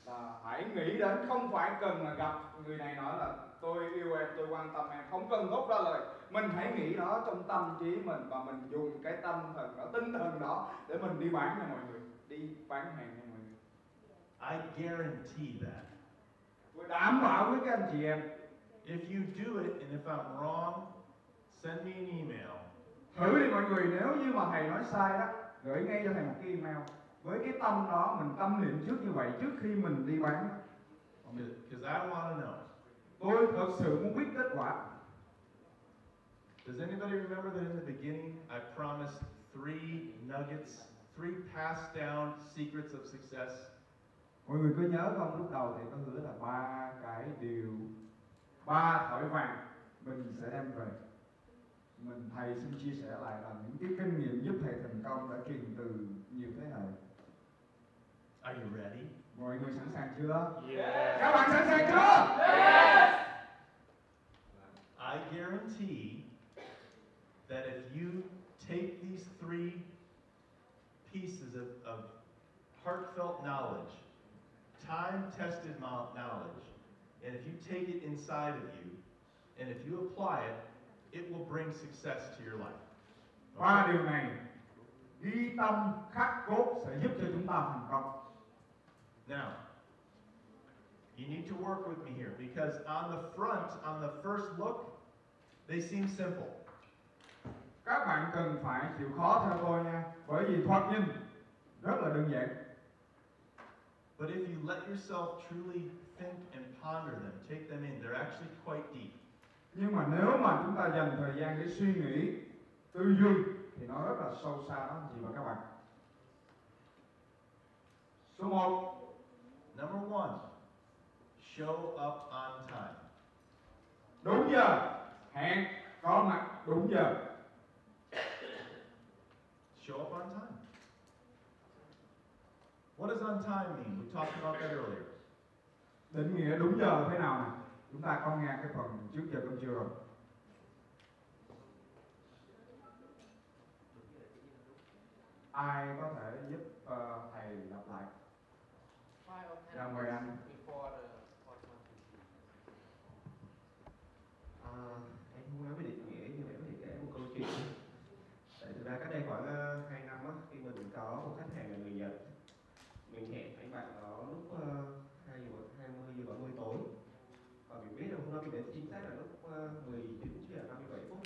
là hãy nghĩ đến, không phải cần là gặp người này nói là tôi yêu em, tôi quan tâm em, không cần thốt ra lời, mình hãy nghĩ đó trong tâm trí mình và mình dùng cái tâm thần đó, tinh thần đó để mình đi bán nha mọi người, đi bán hàng nha mọi người. I guarantee that. Tôi đảm bảo với các anh chị em. If you do it and if I'm wrong, send me an email. Thử đi mọi người, nếu như mà thầy nói sai đó, gửi ngay cho thầy một cái email. Với cái tâm đó, mình tâm niệm trước như vậy trước khi mình đi bán. Because I want to know. Tôi thật sự muốn biết kết quả. Does anybody remember that in the beginning I promised 3 nuggets, 3 passed down secrets of success? Mọi người cứ nhớ không, lúc đầu thì có hứa là 3 cái điều, 3 thỏi vàng mình sẽ đem về. Thầy xin chia sẻ lại là những cái kinh nghiệm giúp thầy thành công đã truyền từ nhiều thế hệ. Are you ready? Mọi người sẵn sàng chưa? Yes. Các bạn sẵn sàng chưa? Yes. I guarantee that if you take these 3 pieces of heartfelt knowledge, time-tested knowledge, and if you take it inside of you, and if you apply it, it will bring success to your life. Ba điều này ghi tâm khắc cốt sẽ giúp cho chúng ta thành công. Now, you need to work with me here because on the front, on the first look, they seem simple. Các bạn cần phải chịu khó theo tôi nha, bởi vì thoạt nhìn rất là đơn giản. But if you let yourself truly think and ponder them, take them in, they're actually quite deep. Nhưng mà nếu mà chúng ta dành thời gian để suy nghĩ, tư duy thì nó rất là sâu xa đó anh chị và các bạn. Số 1. Number 1, show up on time. Đúng giờ, hẹn có mặt đúng giờ. Show up on time. What does on time mean? We talked about that earlier. Định nghĩa đúng giờ là thế nào nè? Chúng ta có nghe cái phần trước giờ cơm trưa rồi. Ai có thể giúp thầy lặp lại? Dạ mời anh. Em không nói về định nghĩa nhưng mà em có thể kể một câu chuyện. Tại thực ra cách đây khoảng 2 năm á, khi mình có một khách hàng là người Nhật, mình hẹn anh bạn đó lúc 20 giờ 30 tối, và mình biết là hôm nay mình đến chính xác là lúc 19 giờ 57 phút.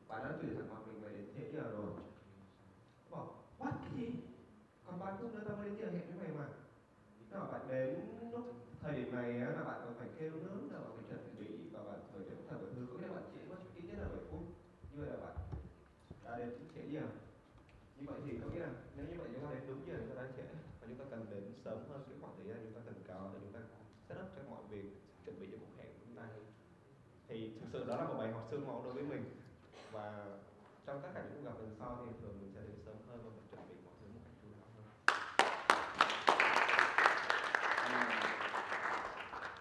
Bạn đã chửi thẳng mặt mình là đến thế giờ rồi. Bảo what cái gì? Còn 3 phút nữa tao mới đến giờ hẹn với mày mà. Nó bảo bạn đến lúc thời điểm này á, là bạn còn phải kêu nướng, là bạn phải chuẩn bị và bạn phải chuẩn thật mọi thứ, có nghĩa là bạn trễ mất ít nhất là 7 phút. Như vậy là bạn đã đến trễ giờ. Như vậy thì có nghĩa là nếu như vậy chúng ta đến đúng giờ chúng ta đang trễ, và chúng ta cần đến sớm hơn cái khoảng thời gian chúng ta cần có để chúng ta set up cho mọi việc, chuẩn bị cho cuộc hẹn của chúng ta. Thì thực sự đó là một bài học xương máu đối với mình, và trong tất cả những cuộc gặp lần sau thì thường mình sẽ đến sớm hơn và mình chuẩn bị mọi thứ một cách chú đáo hơn.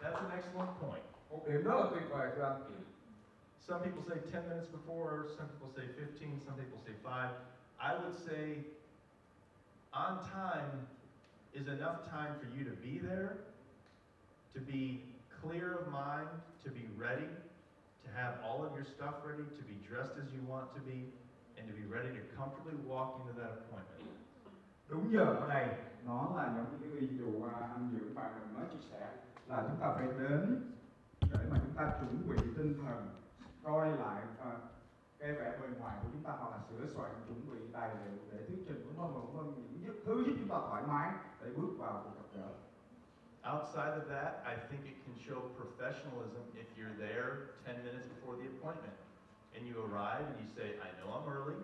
That's an excellent point. Một điểm rất là tuyệt vời thưa anh. Some people say 10 minutes before, some people say 15, some people say 5. I would say on time is enough time for you to be there, to be clear of mind, to be ready, to have all of your stuff ready, to be dressed as you want to be, and to be ready to comfortably walk into that appointment. Đúng giờ ở đây, nó là những cái ví dụ anh Dưỡng bạn mình mới chia sẻ là chúng ta phải đến để mà chúng ta chuẩn bị tinh thần, coi lại cái vẻ bề ngoài của chúng ta, hoặc là sửa soạn chuẩn bị tài liệu để thuyết trình của nó, những thứ giúp chúng ta thoải mái để bước vào cuộc gặp gỡ. Outside of that, I think it can show professionalism if you're there 10 minutes before the appointment and you arrive and you say, I know I'm early,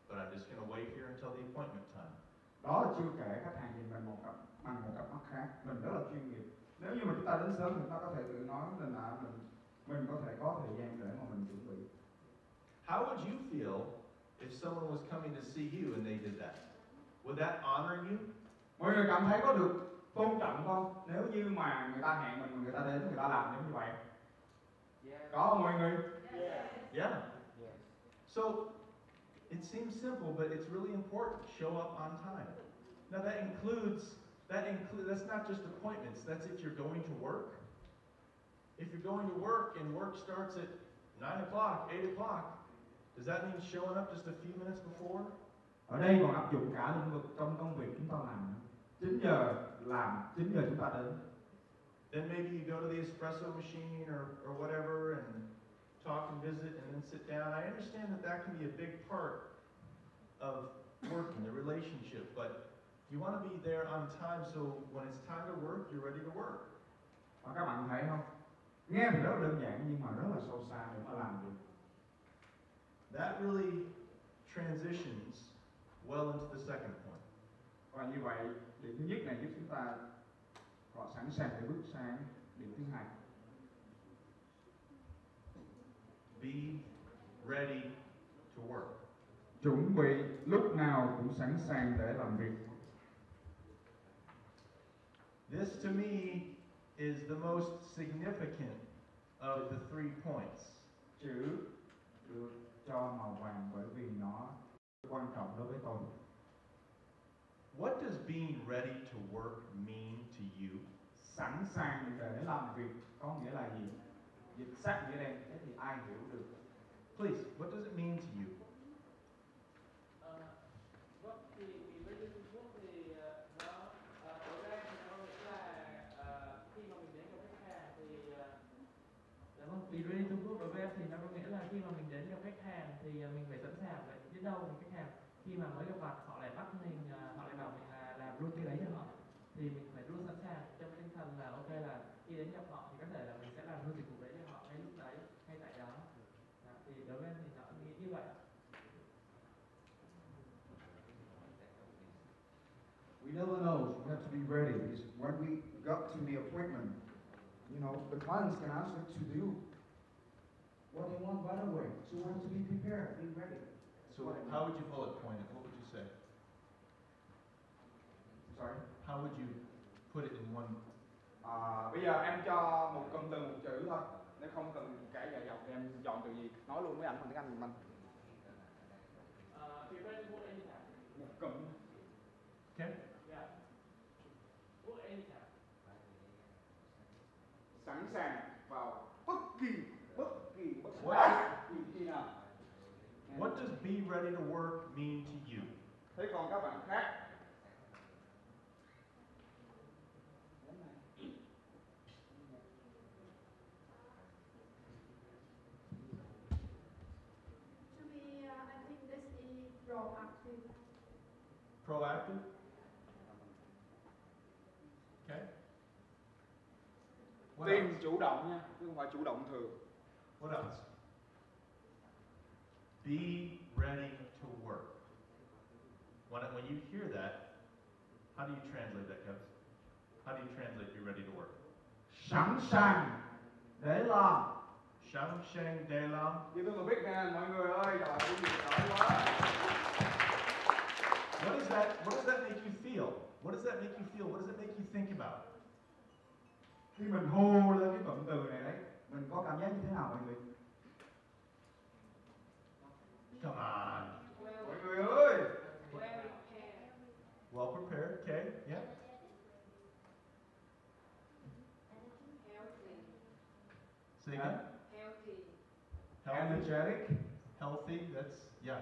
but I'm just going to wait here until the appointment time. Đó là chưa kể khách hàng nhìn mình bằng một cặp mắt khác, mình rất là chuyên nghiệp. Nếu như mà chúng ta đến sớm, chúng ta có thể tự nói là mình có thể có thời gian để mà mình chuẩn bị. How would you feel if someone was coming to see you and they did that? Would that honor you? Mọi người cảm thấy có được tôn trọng không? Nếu như mà người ta hẹn mình mà người ta đến, người ta làm giống như vậy. Có không mọi người? Yeah. So it seems simple, but it's really important. Show up on time. Now that's not just appointments. That's if you're going to work. If you're going to work and work starts at 9 o'clock, 8 o'clock, does that mean showing up just a few minutes before? Ở đây còn áp dụng cả lĩnh vực trong công việc chúng ta làm. 9 giờ làm, 9 giờ chúng ta đến. Then maybe you go to the espresso machine or whatever and talk and visit and then sit down. I understand that can be a big part of working, the relationship, but you want to be there on time so when it's time to work, you're ready to work. Và các bạn thấy không? Nghe thì rất đơn giản nhưng mà rất là sâu xa để mà làm được. That really transitions well into the second point. Và như vậy, điểm thứ nhất này giúp chúng ta họ sẵn sàng để bước sang điểm thứ hai. Be ready to work. Chuẩn bị lúc nào cũng sẵn sàng để làm việc. This to me is the most significant of the 3 points. Chữ được cho màu vàng bởi vì nó quan trọng đối với tôi. What does being ready to work mean to you? Sẵn sàng để làm việc có nghĩa là gì? Dịch sát nghĩa đen, thế thì ai hiểu được? Please, what does it mean to you? Vâng, thì với Trung Quốc thì nó ở đây thì nó nghĩa là khi mà mình đến gặp khách hàng thì vâng, be ready to work đối với em thì nó có nghĩa là khi mà mình đến gặp khách hàng thì mình phải sẵn sàng để biết đâu thì khách hàng khi mà mới gặp mặt họ lại bắt mình, họ lại bảo mình là làm luôn cái đấy cho họ, thì mình phải luôn sẵn sàng trong tinh thần là ok là khi đến gặp họ thì có thể là mình sẽ làm luôn dịch vụ đấy cho họ ngay lúc đấy, ngay tại đó. Thì đối với em thì nó nghĩ như vậy. We never know. We have to be ready because when we got to the appointment, you know, the clients can ask us to do what they want right away. So we have to be prepared, be ready. So how would you bullet point it? What would you say? Sorry. How would you put it in one? Bây giờ em cho một cụm từ một chữ thôi. Nếu không cần kể dài dòng thì em chọn từ gì? Nói luôn với anh bằng tiếng Anh giùm anh. Một cụm. Okay? Yeah. Well, anytime. Sẵn sàng vào bất kỳ What, khi nào. what does be ready to work mean to you? Thế còn các bạn khác? To me, I think this is proactive. Proactive? Okay. What Tìm else? chủ động nha, chứ không phải chủ động thường. What else? Be ready to work. When you hear that, how do you translate that, Kevs? How do you translate be ready to work? Sẵn sàng để làm. Sẵn sàng để làm. Give them a big hand, mọi người ơi, trời ơi, giỏi quá. What does that make you feel? What does that make you feel? What does it make you think about? Khi mình hô lên cái cụm từ này đấy, mình có cảm giác như thế nào mọi người? Come on. Mọi người ơi. Well prepared, okay, yeah. Say again? Healthy. Energetic. Healthy, that's, yeah.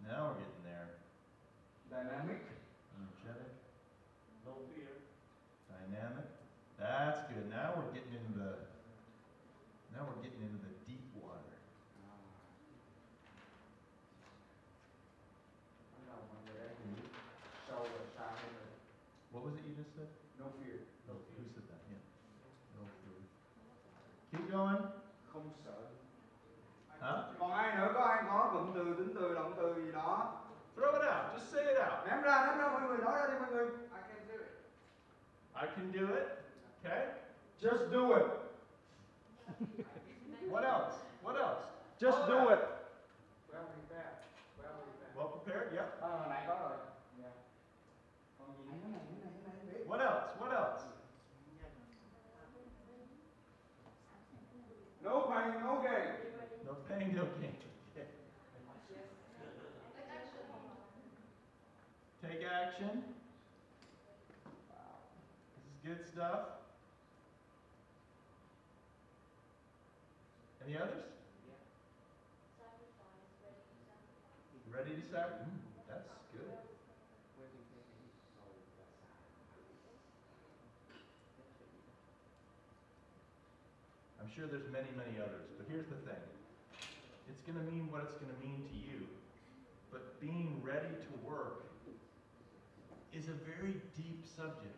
Now we're getting there. Dynamic. Energetic. No fear. Dynamic. That's good. Now we're getting into the deep water. What was it you just said? No fear. No fear. Who said that? Yeah. No fear. Keep going. Không sợ. Huh? Còn ai nữa, có ai có cụm từ, tính từ, động từ gì đó? Throw it out. Just say it out. Ném ra mọi người, nói ra đi mọi người. I can do it. I can do it. Okay. Just do it. What else? What else? Just do it. Well prepared. Well prepared. Yep. Hồi nãy có rồi. Dạ. Còn gì nữa? Cái này biết. What else? What else? No pain, no gain. No pain, no gain. Take action. This is good stuff. Any others? Ready to sacrifice? That's good. I'm sure there's many, many others, but here's the thing. It's going to mean what it's going to mean to you. But being ready to work is a very deep subject.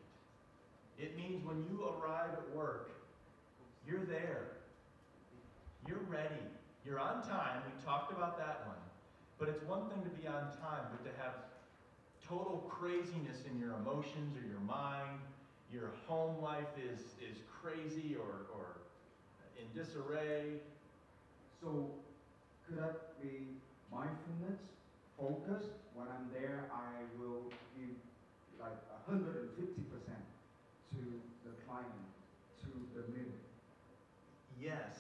It means when you arrive at work, you're there. You're ready. You're on time. We talked about that one. But it's one thing to be on time, but to have total craziness in your emotions or your mind, your home life is crazy or in disarray. So, could that be mindfulness, focus? When I'm there, I will give like 150% to the client, to the meeting. Yes.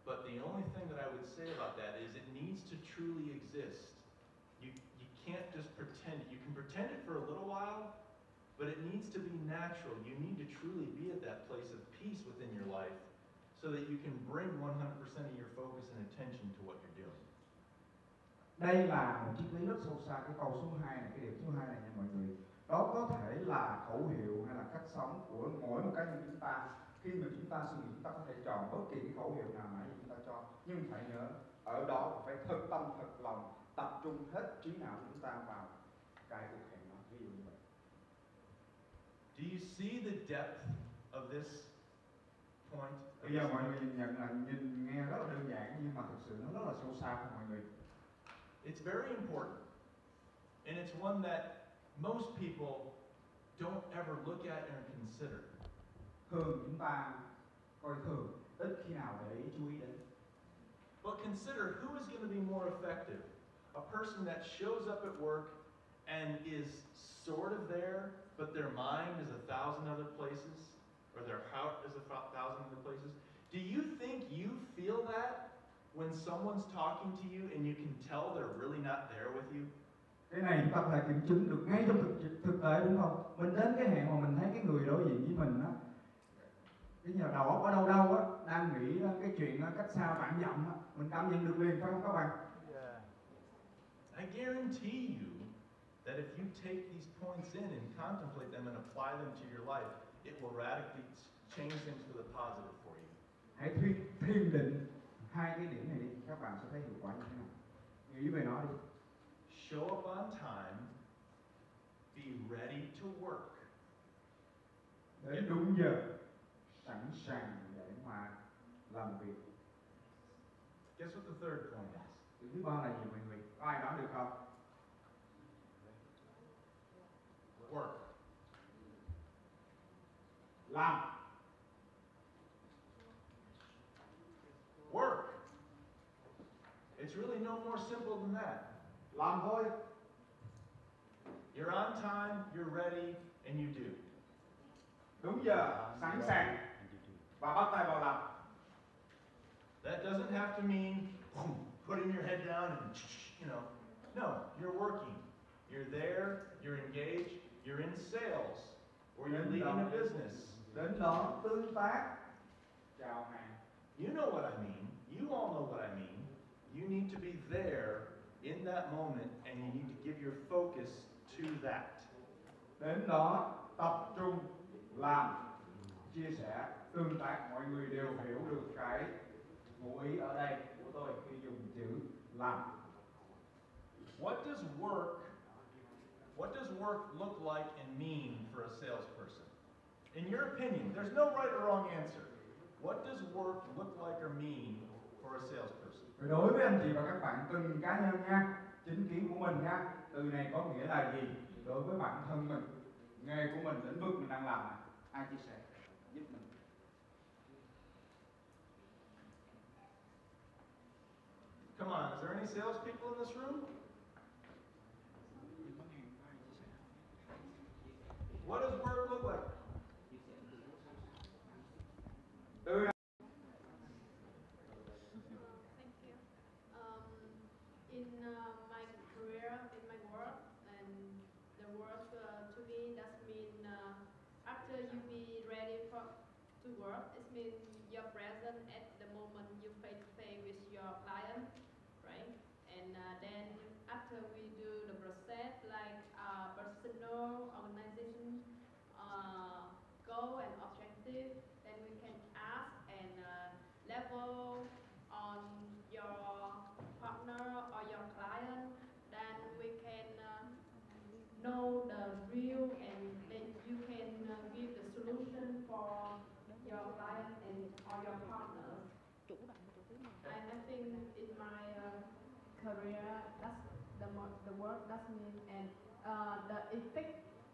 But the only thing that I would say about that is it needs to truly exist. You can't just pretend it. You can pretend it for a little while, but it needs to be natural. You need to truly be at that place of peace within your life so that you can bring 100% of your focus and attention to what you're doing. Đây là một triết lý rất sâu xa, cái câu số 2 này, cái điểm số 2 này nha mọi người. Đó có thể là khẩu hiệu hay là cách sống của mỗi một cá nhân chúng ta. Khi mà chúng ta suy nghĩ, chúng ta có thể chọn bất kỳ cái khẩu hiệu nào nãy chúng ta cho. Nhưng phải nhớ, ở đó phải thật tâm, thật lòng, tập trung hết trí não của chúng ta vào cái cuộc hẹn đó. Ví dụ như vậy. Do you see the depth of this point? Bây giờ mọi người nhận là nhìn nghe rất là đơn giản nhưng mà thực sự nó rất là sâu xa của mọi người. It's very important. And it's one that most people don't ever look at or consider. Thường chúng ta coi thường, ít khi nào để ý chú ý đến. But consider who is going to be more effective. A person that shows up at work and is sort of there, but their mind is 1,000 other places, or their heart is 1,000 other places. Do you think you feel that when someone's talking to you and you can tell they're really not there with you? Cái này chúng ta có thể kiểm chứng được ngay trong thực tế đúng không? Mình đến cái hẹn mà mình thấy cái người đối diện với mình á, cái nhà đầu óc ở đâu đâu á, đang nghĩ cái chuyện cách xa vạn dặm á, mình cảm nhận được liền phải không các bạn? I guarantee you that if you take these points in and contemplate them and apply them to your life, it will radically change things for the positive for you. Hãy thiền định hai cái điểm này đi, các bạn sẽ thấy hiệu quả như thế nào. Nghĩ về nó đi. Show up on time, be ready to work. Đến đúng giờ, sẵn sàng để mà làm việc. Guess what the third point is? Điểm thứ ba là gì mọi người? Có ai đoán được không? Work. Làm. Work. It's really no more simple than that. Làm thôi. You're on time, you're ready, and you do. Đúng giờ, sẵn sàng và bắt tay vào làm. That doesn't have to mean putting your head down and, no, you're working. You're there, you're engaged, you're in sales, or you're leading a business. Đến đó tương tác, chào hàng. You know what I mean. You all know what I mean. You need to be there in that moment, and you need to give your focus to that. Đến đó tập trung làm, chia sẻ, tương tác, mọi người đều hiểu được cái ngụ ý ở đây của tôi khi dùng chữ làm. What does work look like and mean for a salesperson? In your opinion, there's no right or wrong answer. What does work look like or mean for a salesperson? Đối với anh chị và các bạn từng cá nhân nha, chính kiến của mình nha, từ này có nghĩa là gì? Đối với bản thân mình, nghề của mình, lĩnh vực mình đang làm này, ai chia sẻ giúp mình? Come on, is there any salespeople in this room? What does work look like? Từ này. Thank you. In my career, in my work, and the work to me, that mean after you be ready to work, it means you're present at the moment you face to face with your client, right? And then after we do the process like personal, organization, goal and objective, then we can ask and level on your partner or your client, then we can know the real and then you can give the solution for your client and or your partner. And I think in my career, that's the work that's mean, and the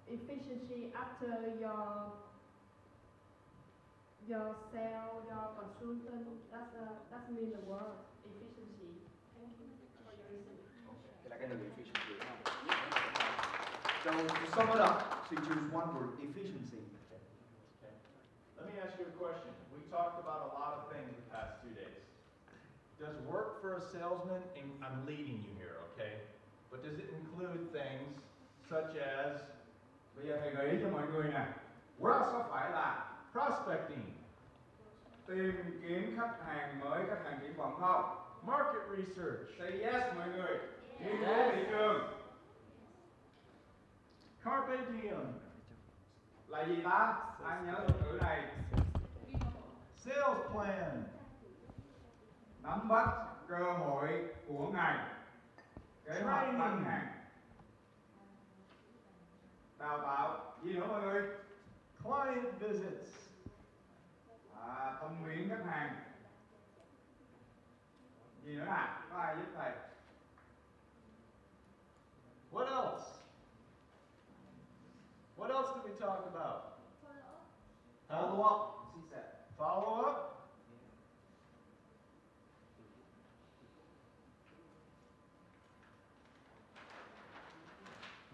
efficiency after your sale, your consultant, that's mean the word efficiency. Thank you for your listening. Đây là cái từ efficiency đúng không? So to sum it up, so you choose one word, efficiency. Let me ask you a question. We talked about a lot of things the past 2 days. Does work for a salesman, and I'm leading you here, okay? But does it include things such as, Bây giờ thầy gợi ý cho mọi người nè, work có phải là prospecting, tìm kiếm khách hàng mới, khách hàng triển vọng không? market research, Say yes mọi người. Nghiên cứu thị trường. carpe diem, Là gì ta? Ai nhớ từ ngữ này? sales plan, Nắm bắt cơ hội của ngài. Kế hoạch bán hàng. Đào tạo. Gì nữa mọi người? client visits, Thăm viếng khách hàng. Gì nữa nè? Có ai giúp thầy? what else? What else did we talk about? Follow up. She said. Follow up?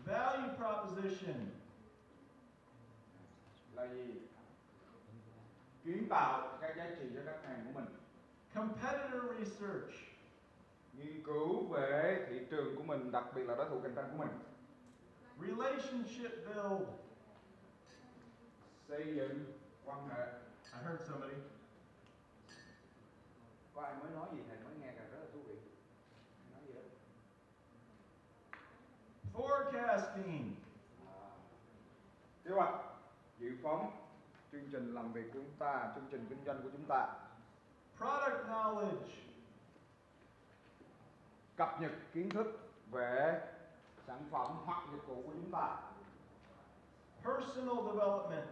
Value proposition. Là gì? Kiến tạo các giá trị cho khách hàng của mình. Competitor research. nghiên cứu về thị trường của mình, đặc biệt là đối thủ cạnh tranh của mình. Relationship build. Xây dựng quan hệ. I heard somebody. Có ai mới nói gì thầy mới nghe cả rất là thú vị. Nói gì đó? Forecasting. Kế hoạch, dự phóng, chương trình làm việc của chúng ta, chương trình kinh doanh của chúng ta. Product knowledge. Cập nhật kiến thức về sản phẩm hoặc dịch vụ của chúng ta. Personal development.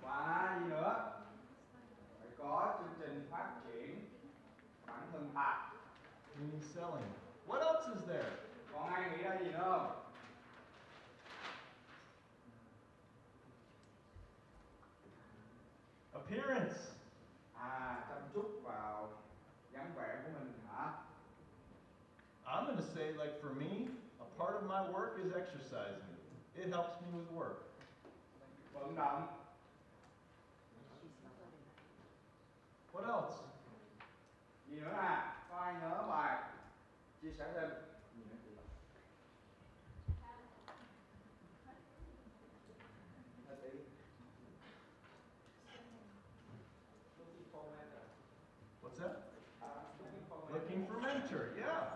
Và gì nữa? Phải có chương trình phát triển bản thân ta. Meaning selling. What else is there? Còn ai nghĩ ra gì nữa không? Appearance. Chăm chút vào dáng vẻ của mình hả? I'm going to say, like for me, a part of my work is exercising. It helps me with work. Vận động. What else? Gì nữa nè? Có ai nhớ bài? Chia sẻ thêm. Gì nữa chị? What's that? Looking for mentor. Yeah.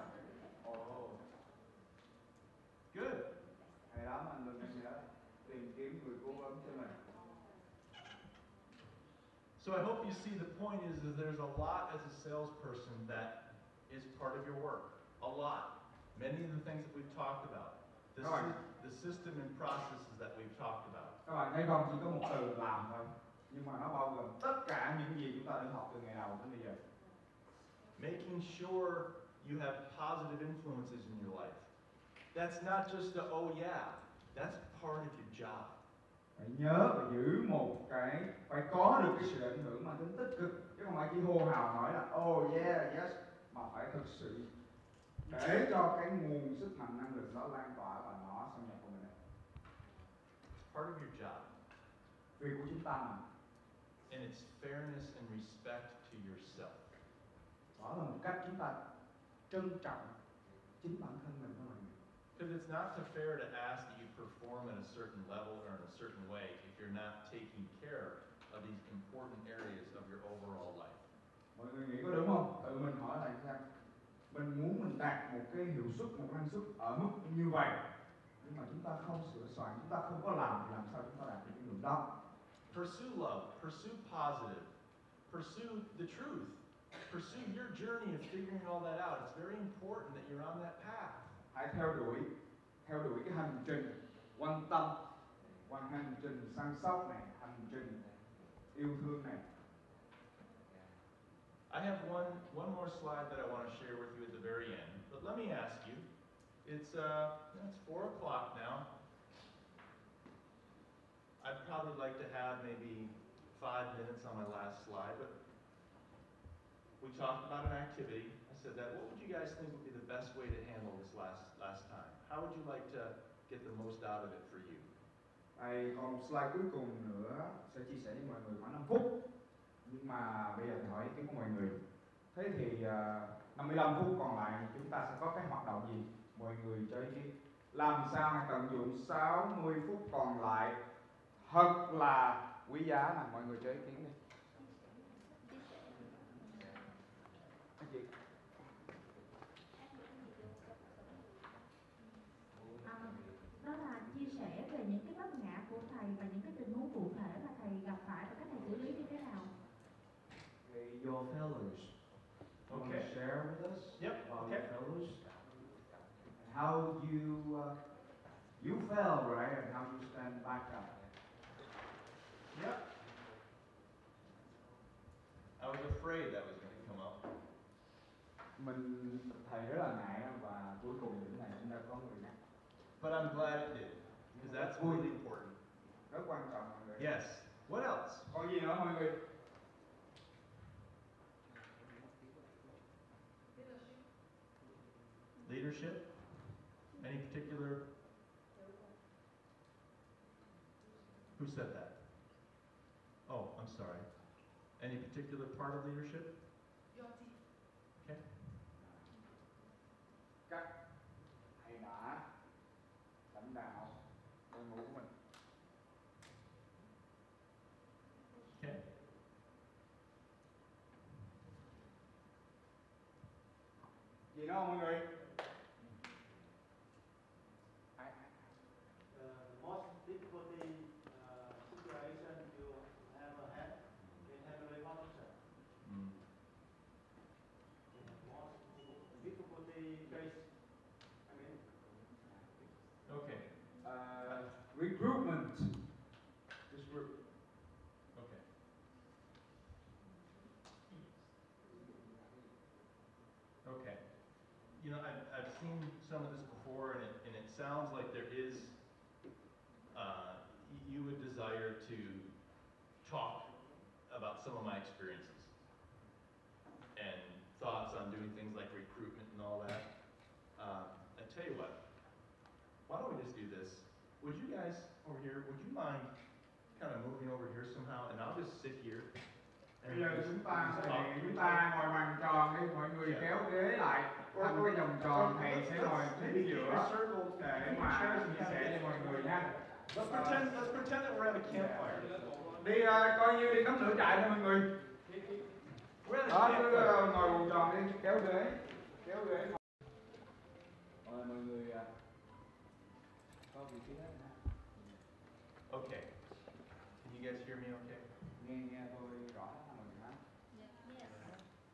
Good. Hay lắm anh Luân em nhớ. Tìm kiếm người cố vấn cho mình. So I hope you see the point is there's a lot as a salesperson that is part of your work. A lot. Many of the things that we've talked about. The system and processes that we've talked about. Các bạn thấy không? Chỉ có một từ làm thôi. Nhưng mà nó bao gồm tất cả những gì chúng ta đã học từ ngày đầu đến bây giờ. Making sure you have positive influences in your life. That's not just a, oh yeah, that's part of your job. Phải nhớ và giữ một cái, phải có được cái sự ảnh hưởng mang tính tích cực, chứ không phải chỉ hô hào nói là oh yeah, yes, mà phải thực sự để cho cái nguồn sức mạnh năng lượng đó lan tỏa và nó xâm nhập vào mình. Part of your job. Việc của chúng ta mà. And it's fairness and respect to yourself. Đó là một cách chúng ta trân trọng chính bản thân mình thôi. Because it's not fair to ask that you perform at a certain level or in a certain way if you're not taking care of these important areas of your overall life. Mọi người nghĩ có đúng không? Tự mình hỏi lại xem. Mình muốn mình đạt một cái hiệu suất, một năng suất ở mức như vậy, nhưng mà chúng ta không sửa soạn, chúng ta không có làm thì làm sao chúng ta đạt được cái điều đó? Pursue love, pursue positive, pursue the truth, pursue your journey of figuring all that out. It's very important that you're on that path. Hãy theo đuổi cái hành trình quan tâm, hành trình săn sóc này, hành trình yêu thương này. I have one more slide that I want to share with you at the very end. But let me ask you, it's 4 o'clock now. I'd probably like to have maybe 5 minutes on my last slide, but we talked about an activity. I said that, what would you guys think would be the best way to handle this last time? How would you like to get the most out of it for you? Đây còn một slide cuối cùng nữa sẽ chia sẻ với mọi người khoảng 5 phút. Nhưng mà bây giờ thì hỏi ý kiến của mọi người. Thế thì 55 phút còn lại chúng ta sẽ có cái hoạt động gì? Mọi người cho ý kiến. Làm sao để tận dụng 60 phút còn lại thật là quý giá nè, mọi người cho ý kiến đi. Đó là chia sẻ về những cái vấp ngã của thầy và những cái tình huống cụ thể mà thầy gặp phải và cách thầy xử lý như thế nào. Your failures. You want to share with us about your failures? How you fell, right, and how you stand back up. Yep. I was afraid that was going to come up. Mình thầy rất là ngại và cuối cùng những này chúng ta có người nhắc. But I'm glad it did, because that's really important. Rất quan trọng mọi người. Yes. What else? Còn gì nữa mọi người? Leadership? Any particular? Who said that? Oh, I'm sorry. Any particular part of leadership? Your team. Okay. Gì nữa không mọi người? Most difficulty situation you ever had in family partnership. Most difficulty case. Okay. Recruitment. This group. Okay. Okay. You know, I've seen some of this before, and it sounds like there is you would desire to talk about some of my experiences and thoughts on doing things like recruitment and all that. I tell you what, why don't we just do this? Would you guys over here, would you mind kind of moving over here somehow, and I'll just sit here. Bây giờ chúng ta ngồi bằng tròn đi, mọi người kéo ghế lại thành cái vòng tròn, thầy sẽ ngồi chính giữa để mà chia sẻ cho mọi người nha. Let's pretend that we're at a campfire. Đi coi như đi cắm lửa trại thôi mọi người. Đó, cứ ngồi vòng tròn đi, kéo ghế. Rồi mọi người có vị trí hết hả? Okay. Can you guys hear me okay? Nghe tôi rõ hết hả mọi người hả?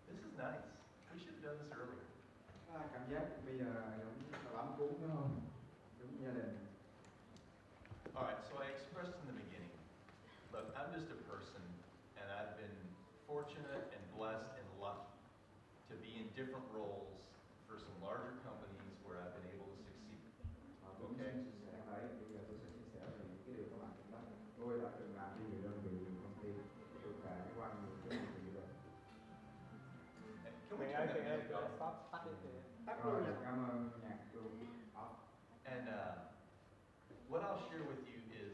This is nice. We should have done this earlier. Cảm giác bây giờ giống là ấm cúng đúng không? Giống gia đình. Alright, so I expressed in the beginning, look, I'm just a person, and I've been fortunate and blessed and lucky to be in different roles for some larger companies where I've been able to succeed. Okay? Bây giờ tôi sẽ chia sẻ về những cái điều các bạn cũng biết. Tôi đã từng làm như người đơn vị, công ty, tôi trải qua nhiều cái gì rồi. Can we turn that music off? Rồi, cảm ơn nhạc luôn. And what I'll share with you is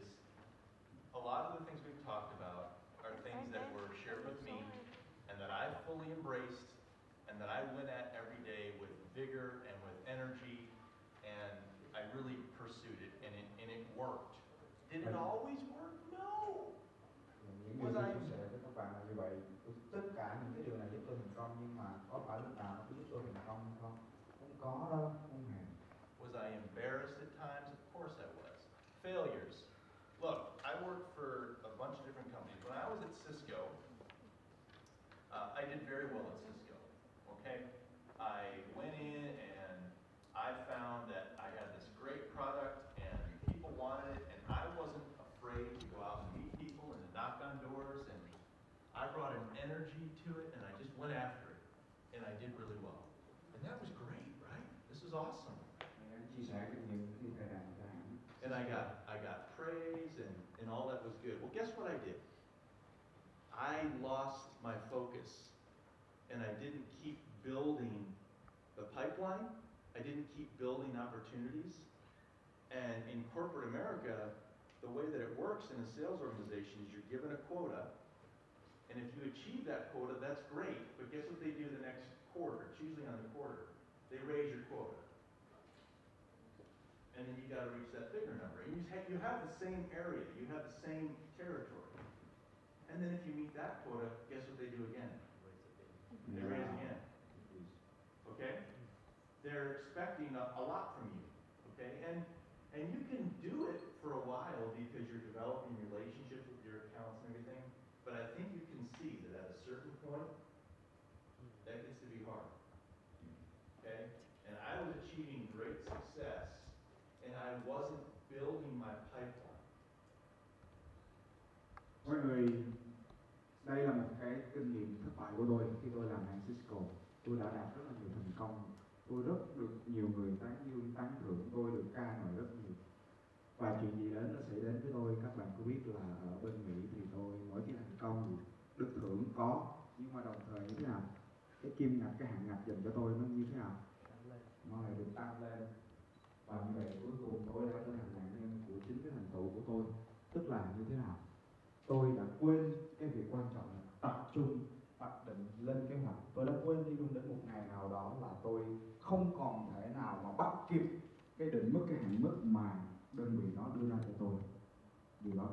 a lot of the things we've talked about are things that were shared with me and that I fully embraced and that I went at every day with vigor and with energy, and I really pursued it, and it worked. Did it always work? No. Những điều tôi chia sẻ với các bạn là như vậy. Tất cả những cái điều này giúp tôi thành công, nhưng mà có phải lúc nào nó cũng giúp tôi thành công hay không? Không có đâu, không hề. Was I embarrassed at times? Of course I was. Failures. Look, I worked for a bunch of different companies. When I was at Cisco, I did very well at Cisco. Okay? I went in and I found that I had this great product and people wanted it, and I wasn't afraid to go out and meet people and to knock on doors, and I brought an energy to it, and I just went after it, and I did really well. And that was great, right? This is awesome. Chia sẻ kinh nghiệm khi thầy làm cho hãng. And I got praise and all that was good. Well, guess what I did? I lost my focus, and I didn't keep building the pipeline. I didn't keep building opportunities. And in corporate America, the way that it works in a sales organization is you're given a quota, and if you achieve that quota, that's great, but guess what they do the next quarter? It's usually on the quarter. They raise your quota. And then you got to reach that bigger number. And you have the same area, you have the same territory. And then if you meet that quota, guess what they do again? They raise again. Okay? They're expecting a lot from you. Okay? And you can do it for a while because you're developing relationships with your accounts and everything. But I think you can see that at a certain point, that gets to be hard. Okay? And I was achieving great success, and I wasn't building my pipeline. Mọi người, đây là một cái kinh nghiệm thất bại của tôi khi tôi làm hãng Cisco. Tôi đã đạt rất là nhiều thành công. Tôi rất được nhiều người tán dương, tán thưởng, tôi được ca ngợi rất nhiều. Và chuyện gì đến nó sẽ đến với tôi. Các bạn có biết là ở bên Mỹ thì tôi mỗi khi thành công thì được thưởng có, nhưng mà đồng thời như thế nào? Cái kim ngạch, cái hạn ngạch dành cho tôi nó như thế nào? Nó lại được tăng lên. Và như vậy cuối cùng tôi đã trở thành nạn nhân của chính cái thành tựu của tôi. Tức là như thế nào? Tôi đã quên cái việc quan trọng là tập trung, hoạch định, lên kế hoạch. Tôi đã quên đi luôn đến một ngày nào đó là tôi không còn thể nào mà bắt kịp cái định mức, cái hạn mức mà đơn vị nó đưa ra cho tôi. Điều đó